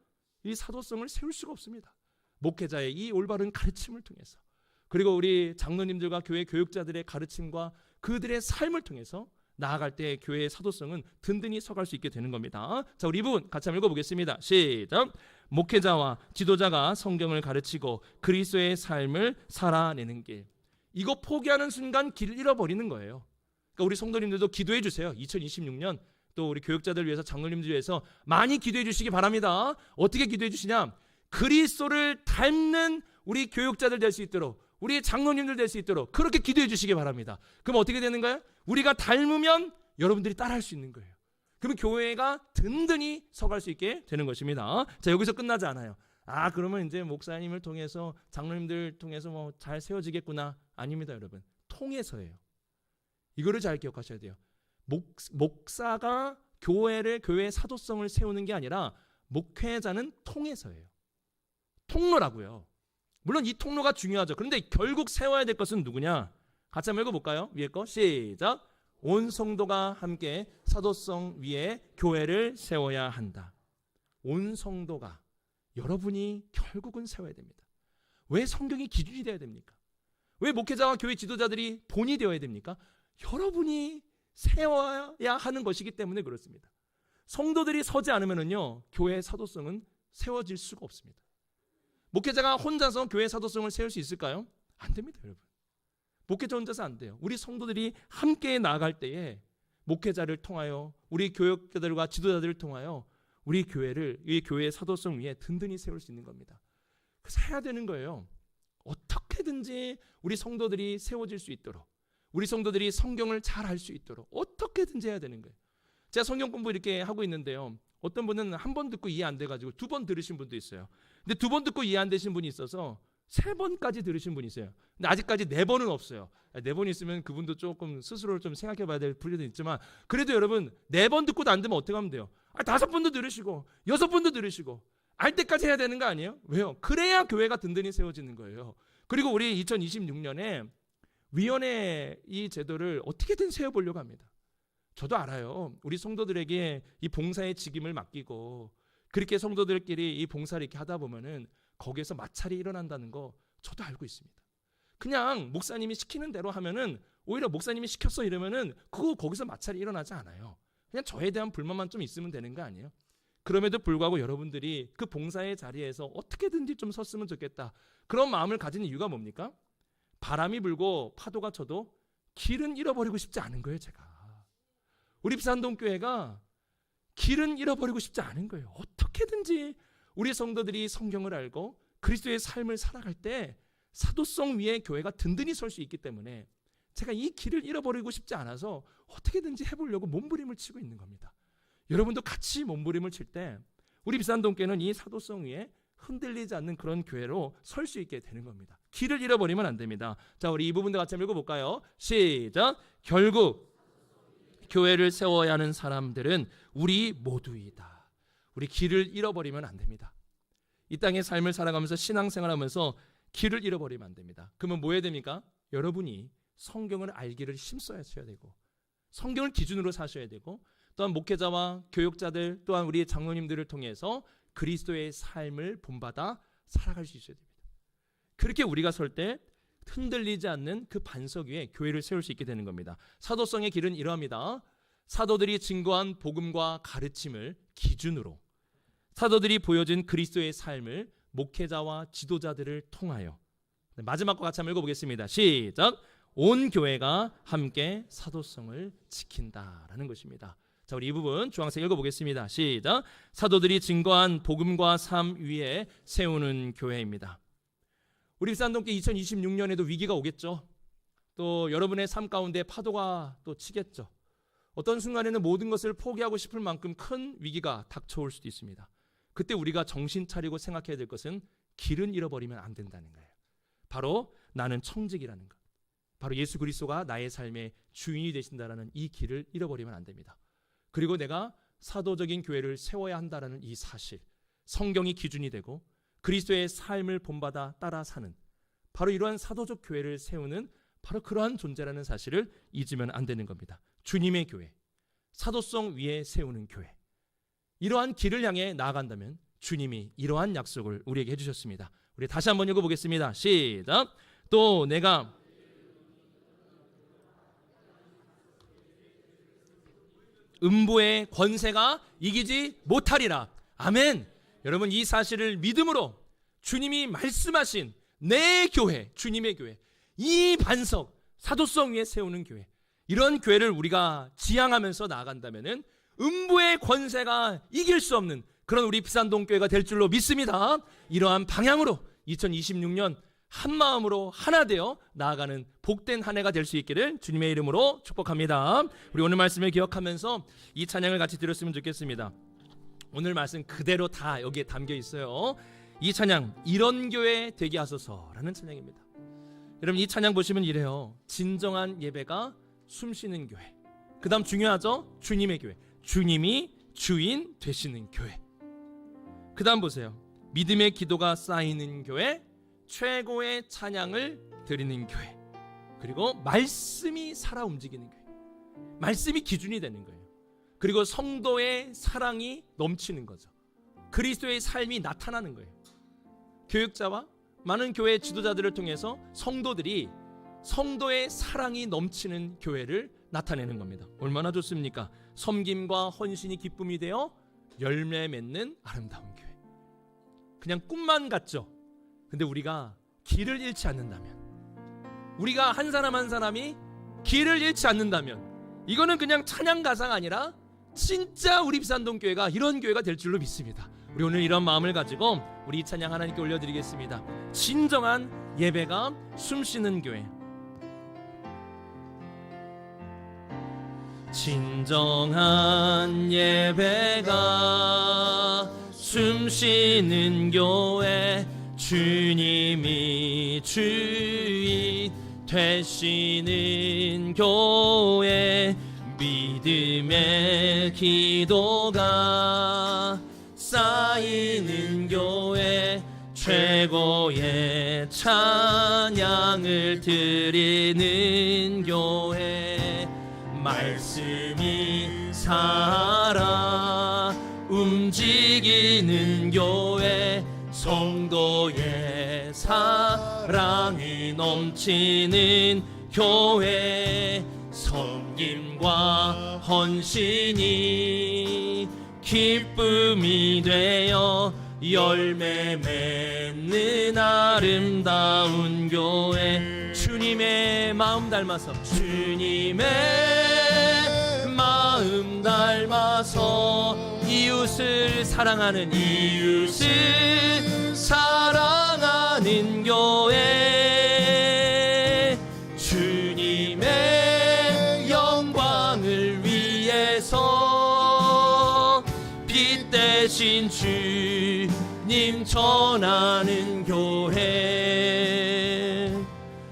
Speaker 1: 이 사도성을 세울 수가 없습니다. 목회자의 이 올바른 가르침을 통해서, 그리고 우리 장로님들과 교회 교육자들의 가르침과 그들의 삶을 통해서 나아갈 때 교회의 사도성은 든든히 서갈 수 있게 되는 겁니다. 자, 우리 이 부분 같이 한번 읽어보겠습니다. 시작. 목회자와 지도자가 성경을 가르치고 그리스도의 삶을 살아내는 길. 이거 포기하는 순간 길을 잃어버리는 거예요. 그러니까 우리 성도님들도 기도해 주세요. 2026년 또 우리 교육자들 위해서, 장로님들 위해서 많이 기도해 주시기 바랍니다. 어떻게 기도해 주시냐? 그리스도를 닮는 우리 교육자들 될 수 있도록, 우리 장로님들 될 수 있도록 그렇게 기도해 주시기 바랍니다. 그럼 어떻게 되는가요? 우리가 닮으면 여러분들이 따라할 수 있는 거예요. 그러면 교회가 든든히 서갈 수 있게 되는 것입니다. 자, 여기서 끝나지 않아요. 그러면 이제 목사님을 통해서, 장로님들 통해서 뭐 잘 세워지겠구나. 아닙니다, 여러분. 통해서예요. 이거를 잘 기억하셔야 돼요. 목사가 교회의 사도성을 세우는 게 아니라 목회자는 통해서예요. 통로라고요. 물론 이 통로가 중요하죠. 그런데 결국 세워야 될 것은 누구냐? 같이 한번 읽어볼까요? 위에 거 시작. 온 성도가 함께 사도성 위에 교회를 세워야 한다. 온 성도가, 여러분이 결국은 세워야 됩니다. 왜 성경이 기준이 되어야 됩니까? 왜 목회자와 교회 지도자들이 본이 되어야 됩니까? 여러분이 세워야 하는 것이기 때문에 그렇습니다. 성도들이 서지 않으면요, 교회의 사도성은 세워질 수가 없습니다. 목회자가 혼자서 교회 사도성을 세울 수 있을까요? 안 됩니다, 여러분. 목회자 혼자서 안 돼요. 우리 성도들이 함께 나아갈 때에 목회자를 통하여, 우리 교육자들과 지도자들을 통하여 우리 교회를, 이 교회의 사도성 위에 든든히 세울 수 있는 겁니다. 그래서 해야 되는 거예요. 어떻게든지 우리 성도들이 세워질 수 있도록, 우리 성도들이 성경을 잘 알 수 있도록 어떻게든지 해야 되는 거예요. 제가 성경 공부 이렇게 하고 있는데요, 어떤 분은 한 번 듣고 이해 안 돼가지고 2번 들으신 분도 있어요. 근데 2번 듣고 이해 안 되신 분이 있어서 3번까지 들으신 분이 있어요. 근데 아직까지 4번은 없어요. 4번 있으면 그분도 조금 스스로를 좀 생각해 봐야 될 분도 있지만, 그래도 여러분 4번 듣고도 안 되면 어떻게 하면 돼요? 5번도 들으시고 6번도 들으시고 알 때까지 해야 되는 거 아니에요? 왜요? 그래야 교회가 든든히 세워지는 거예요. 그리고 우리 2026년에 위원회 이 제도를 어떻게든 세워보려고 합니다. 저도 알아요. 우리 성도들에게 이 봉사의 직임을 맡기고 그렇게 성도들끼리 이 봉사를 이렇게 하다 보면은 거기에서 마찰이 일어난다는 거 저도 알고 있습니다. 그냥 목사님이 시키는 대로 하면은 오히려 목사님이 시켰어 이러면은 그거 거기서 마찰이 일어나지 않아요. 그냥 저에 대한 불만만 좀 있으면 되는 거 아니에요? 그럼에도 불구하고 여러분들이 그 봉사의 자리에서 어떻게든지 좀 섰으면 좋겠다. 그런 마음을 가진 이유가 뭡니까? 바람이 불고 파도가 쳐도 길은 잃어버리고 싶지 않은 거예요, 제가. 우리 비산동교회가 길은 잃어버리고 싶지 않은 거예요. 어떻게든지 우리 성도들이 성경을 알고 그리스도의 삶을 살아갈 때 사도성 위에 교회가 든든히 설 수 있기 때문에 제가 이 길을 잃어버리고 싶지 않아서 어떻게든지 해보려고 몸부림을 치고 있는 겁니다. 여러분도 같이 몸부림을 칠 때 우리 비산동교회는 이 사도성 위에 흔들리지 않는 그런 교회로 설 수 있게 되는 겁니다. 길을 잃어버리면 안 됩니다. 자, 우리 이 부분도 같이 한번 읽어볼까요? 시작. 결국 교회를 세워야 하는 사람들은 우리 모두이다. 우리 길을 잃어버리면 안 됩니다. 이 땅의 삶을 살아가면서 신앙생활하면서 길을 잃어버리면 안 됩니다. 그러면 뭐 해야 됩니까? 여러분이 성경을 알기를 힘써야 되고 성경을 기준으로 사셔야 되고 또한 목회자와 교육자들 또한 우리 장로님들을 통해서 그리스도의 삶을 본받아 살아갈 수 있어야 됩니다. 그렇게 우리가 설 때 흔들리지 않는 그 반석 위에 교회를 세울 수 있게 되는 겁니다. 사도성의 길은 이러합니다. 사도들이 증거한 복음과 가르침을 기준으로 사도들이 보여준 그리스도의 삶을 목회자와 지도자들을 통하여 마지막 거 같이 한번 읽어보겠습니다. 시작. 온 교회가 함께 사도성을 지킨다라는 것입니다. 자, 우리 이 부분 주황색 읽어보겠습니다. 시작. 사도들이 증거한 복음과 삶 위에 세우는 교회입니다. 우리 비산동교회 2026년에도 위기가 오겠죠. 또 여러분의 삶 가운데 파도가 또 치겠죠. 어떤 순간에는 모든 것을 포기하고 싶을 만큼 큰 위기가 닥쳐올 수도 있습니다. 그때 우리가 정신 차리고 생각해야 될 것은 길은 잃어버리면 안 된다는 거예요. 바로 나는 청직이라는 것. 바로 예수 그리스도가 나의 삶의 주인이 되신다라는 이 길을 잃어버리면 안 됩니다. 그리고 내가 사도적인 교회를 세워야 한다라는 이 사실, 성경이 기준이 되고 그리스도의 삶을 본받아 따라 사는 바로 이러한 사도적 교회를 세우는 바로 그러한 존재라는 사실을 잊으면 안 되는 겁니다. 주님의 교회, 사도성 위에 세우는 교회. 이러한 길을 향해 나아간다면 주님이 이러한 약속을 우리에게 해주셨습니다. 우리 다시 한번 읽어보겠습니다. 시작. 또 내가 음부의 권세가 이기지 못하리라. 아멘. 여러분 이 사실을 믿음으로 주님이 말씀하신 내 교회, 주님의 교회, 이 반석, 사도성 위에 세우는 교회, 이런 교회를 우리가 지향하면서 나아간다면은 음부의 권세가 이길 수 없는 그런 우리 비산동교회가 될 줄로 믿습니다. 이러한 방향으로 2026년 한 마음으로 하나 되어 나아가는 복된 한 해가 될 수 있기를 주님의 이름으로 축복합니다. 우리 오늘 말씀을 기억하면서 이 찬양을 같이 드렸으면 좋겠습니다. 오늘 말씀 그대로 다 여기에 담겨 있어요. 이 찬양, 이런 교회 되게 하소서라는 찬양입니다. 여러분 이 찬양 보시면 이래요. 진정한 예배가 숨쉬는 교회. 그 다음 중요하죠? 주님의 교회. 주님이 주인 되시는 교회. 그 다음 보세요. 믿음의 기도가 쌓이는 교회, 최고의 찬양을 드리는 교회, 그리고 말씀이 살아 움직이는 교회. 말씀이 기준이 되는 거예요. 그리고 성도의 사랑이 넘치는 거죠. 그리스도의 삶이 나타나는 거예요. 교육자와 많은 교회 지도자들을 통해서 성도들이 성도의 사랑이 넘치는 교회를 나타내는 겁니다. 얼마나 좋습니까? 섬김과 헌신이 기쁨이 되어 열매 맺는 아름다운 교회. 그냥 꿈만 같죠? 근데 우리가 길을 잃지 않는다면, 우리가 한 사람 한 사람이 길을 잃지 않는다면 이거는 그냥 찬양 가사가 아니라 진짜 우리 비산동교회가 이런 교회가 될 줄로 믿습니다. 우리 오늘 이런 마음을 가지고 우리 이 찬양 하나님께 올려드리겠습니다. 진정한 예배가 숨쉬는 교회. 진정한 예배가 숨쉬는 교회, 주님이 주인 되시는 교회, 믿음의 기도가 쌓이는 교회, 최고의 찬양을 드리는 교회, 말씀이 살아 움직이는 교회, 성도의 사랑이 넘치는 교회, 섬김과 헌신이 기쁨이 되어 열매 맺는 아름다운 교회. 주님의 마음 닮아서, 주님의 마음 닮아서 이웃을 사랑하는, 이웃을 사랑하는 교회, 주님의 영광을 위해서 빛 대신 주님 전하는 교회,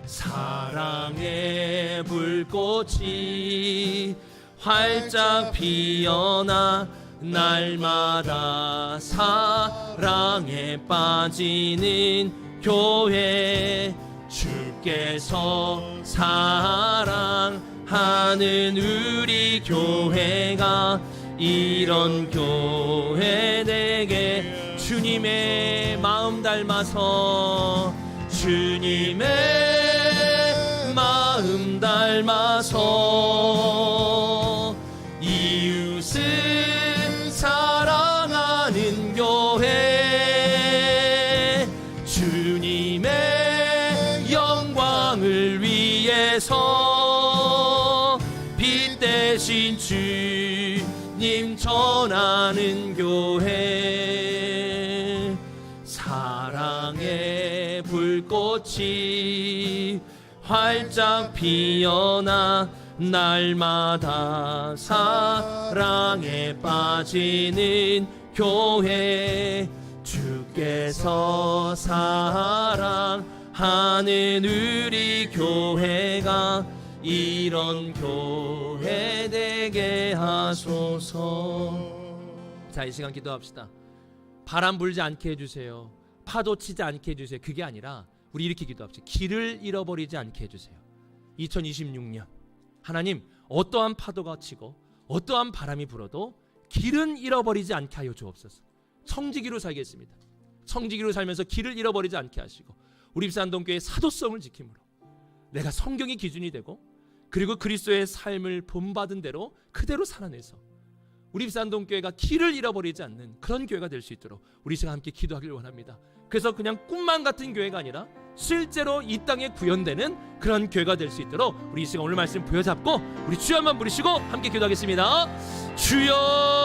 Speaker 1: 사랑의 불꽃이 활짝 피어나 날마다 사랑에 빠지는 교회, 주께서 사랑하는 우리 교회가 이런 교회 되게. 주님의 마음 닮아서, 주님의 마음 닮아서 이웃을 사랑하는 교회, 주님의 영광을 위해서 빛 대신 주님 전하는 교회, 사랑의 불꽃이 활짝 피어나 날마다 사랑에 빠지는 교회, 주께서 사랑하는 우리 교회가 이런 교회 되게 하소서. 자, 이 시간 기도합시다. 바람 불지 않게 해주세요. 파도 치지 않게 해주세요. 그게 아니라 우리 이렇게 기도합시다. 길을 잃어버리지 않게 해주세요. 2026년 하나님, 어떠한 파도가 치고 어떠한 바람이 불어도 길은 잃어버리지 않게 하여 주옵소서. 청지기로 살겠습니다. 청지기로 살면서 길을 잃어버리지 않게 하시고, 우리 입산동교회의 사도성을 지킴으로 내가 성경이 기준이 되고, 그리고 그리스도의 삶을 본받은 대로 그대로 살아내서 우리 입산동교회가 길을 잃어버리지 않는 그런 교회가 될 수 있도록 우리 시간 함께 기도하길 원합니다. 그래서 그냥 꿈만 같은 교회가 아니라 실제로 이 땅에 구현되는 그런 교회가 될 수 있도록 우리 이 시간 오늘 말씀 부여잡고 우리 주여 한번 부르시고 함께 기도하겠습니다.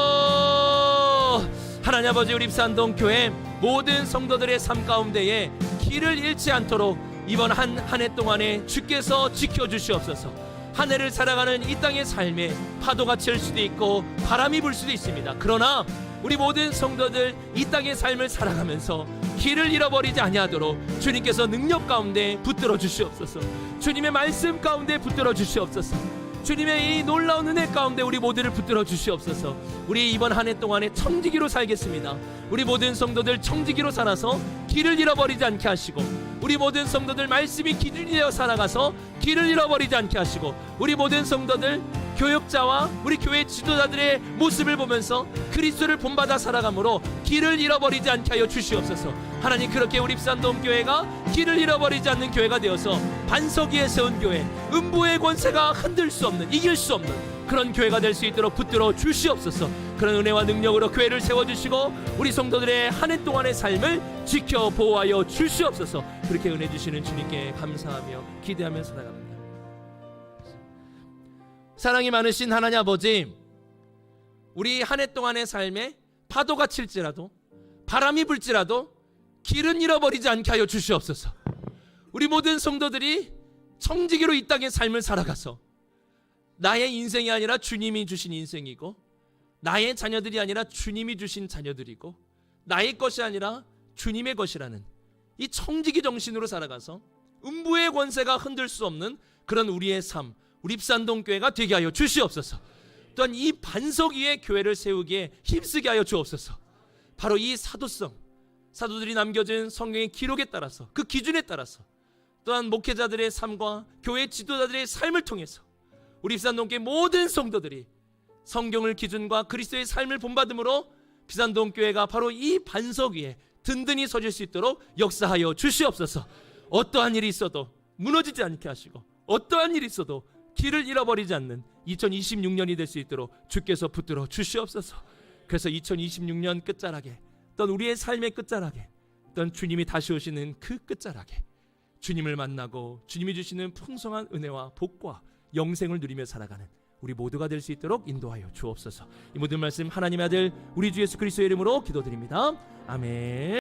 Speaker 1: 주여, 하나님 아버지, 우리 입산동 교회 모든 성도들의 삶 가운데에 길을 잃지 않도록 이번 한 해 동안에 주께서 지켜주시옵소서. 한 해를 살아가는 이 땅의 삶에 파도가 칠 수도 있고 바람이 불 수도 있습니다. 그러나 우리 모든 성도들 이 땅의 삶을 살아가면서 길을 잃어버리지 아니하도록 주님께서 능력 가운데 붙들어 주시옵소서. 주님의 말씀 가운데 붙들어 주시옵소서. 주님의 이 놀라운 은혜 가운데 우리 모두를 붙들어 주시옵소서. 우리 이번 한 해 동안에 청지기로 살겠습니다. 우리 모든 성도들 청지기로 살아서 길을 잃어버리지 않게 하시고, 우리 모든 성도들 말씀이 기준이 되어 살아가서 길을 잃어버리지 않게 하시고, 우리 모든 성도들 교역자와 우리 교회 지도자들의 모습을 보면서 그리스도를 본받아 살아감으로 길을 잃어버리지 않게 하여 주시옵소서. 하나님, 그렇게 우리 입산동 교회가 길을 잃어버리지 않는 교회가 되어서 반석 위에 세운 교회, 음부의 권세가 흔들 수 없는, 이길 수 없는 그런 교회가 될 수 있도록 붙들어 주시옵소서. 그런 은혜와 능력으로 교회를 세워주시고 우리 성도들의 한 해 동안의 삶을 지켜 보호하여 주시옵소서. 그렇게 은혜 주시는 주님께 감사하며 기대하며 살아갑니다. 사랑이 많으신 하나님 아버지, 우리 한 해 동안의 삶에 파도가 칠지라도 바람이 불지라도 길은 잃어버리지 않게 하여 주시옵소서. 우리 모든 성도들이 청지기로 이 땅의 삶을 살아가서 나의 인생이 아니라 주님이 주신 인생이고, 나의 자녀들이 아니라 주님이 주신 자녀들이고, 나의 것이 아니라 주님의 것이라는 이 청지기 정신으로 살아가서 음부의 권세가 흔들 수 없는 그런 우리의 삶, 우리 입산동 교회가 되게 하여 주시옵소서. 또한 이 반석 위에 교회를 세우기에 힘쓰게 하여 주옵소서. 바로 이 사도성, 사도들이 남겨진 성경의 기록에 따라서, 그 기준에 따라서, 또한 목회자들의 삶과 교회 지도자들의 삶을 통해서 우리 비산동교회 모든 성도들이 성경을 기준과 그리스도의 삶을 본받음으로 비산동교회가 바로 이 반석 위에 든든히 서질 수 있도록 역사하여 주시옵소서. 어떠한 일이 있어도 무너지지 않게 하시고, 어떠한 일이 있어도 길을 잃어버리지 않는 2026년이 될 수 있도록 주께서 붙들어 주시옵소서. 그래서 2026년 끝자락에, 어떤 우리의 삶의 끝자락에, 어떤 주님이 다시 오시는 그 끝자락에 주님을 만나고 주님이 주시는 풍성한 은혜와 복과 영생을 누리며 살아가는 우리 모두가 될 수 있도록 인도하여 주옵소서. 이 모든 말씀 하나님의 아들 우리 주 예수 그리스도의 이름으로 기도드립니다. 아멘.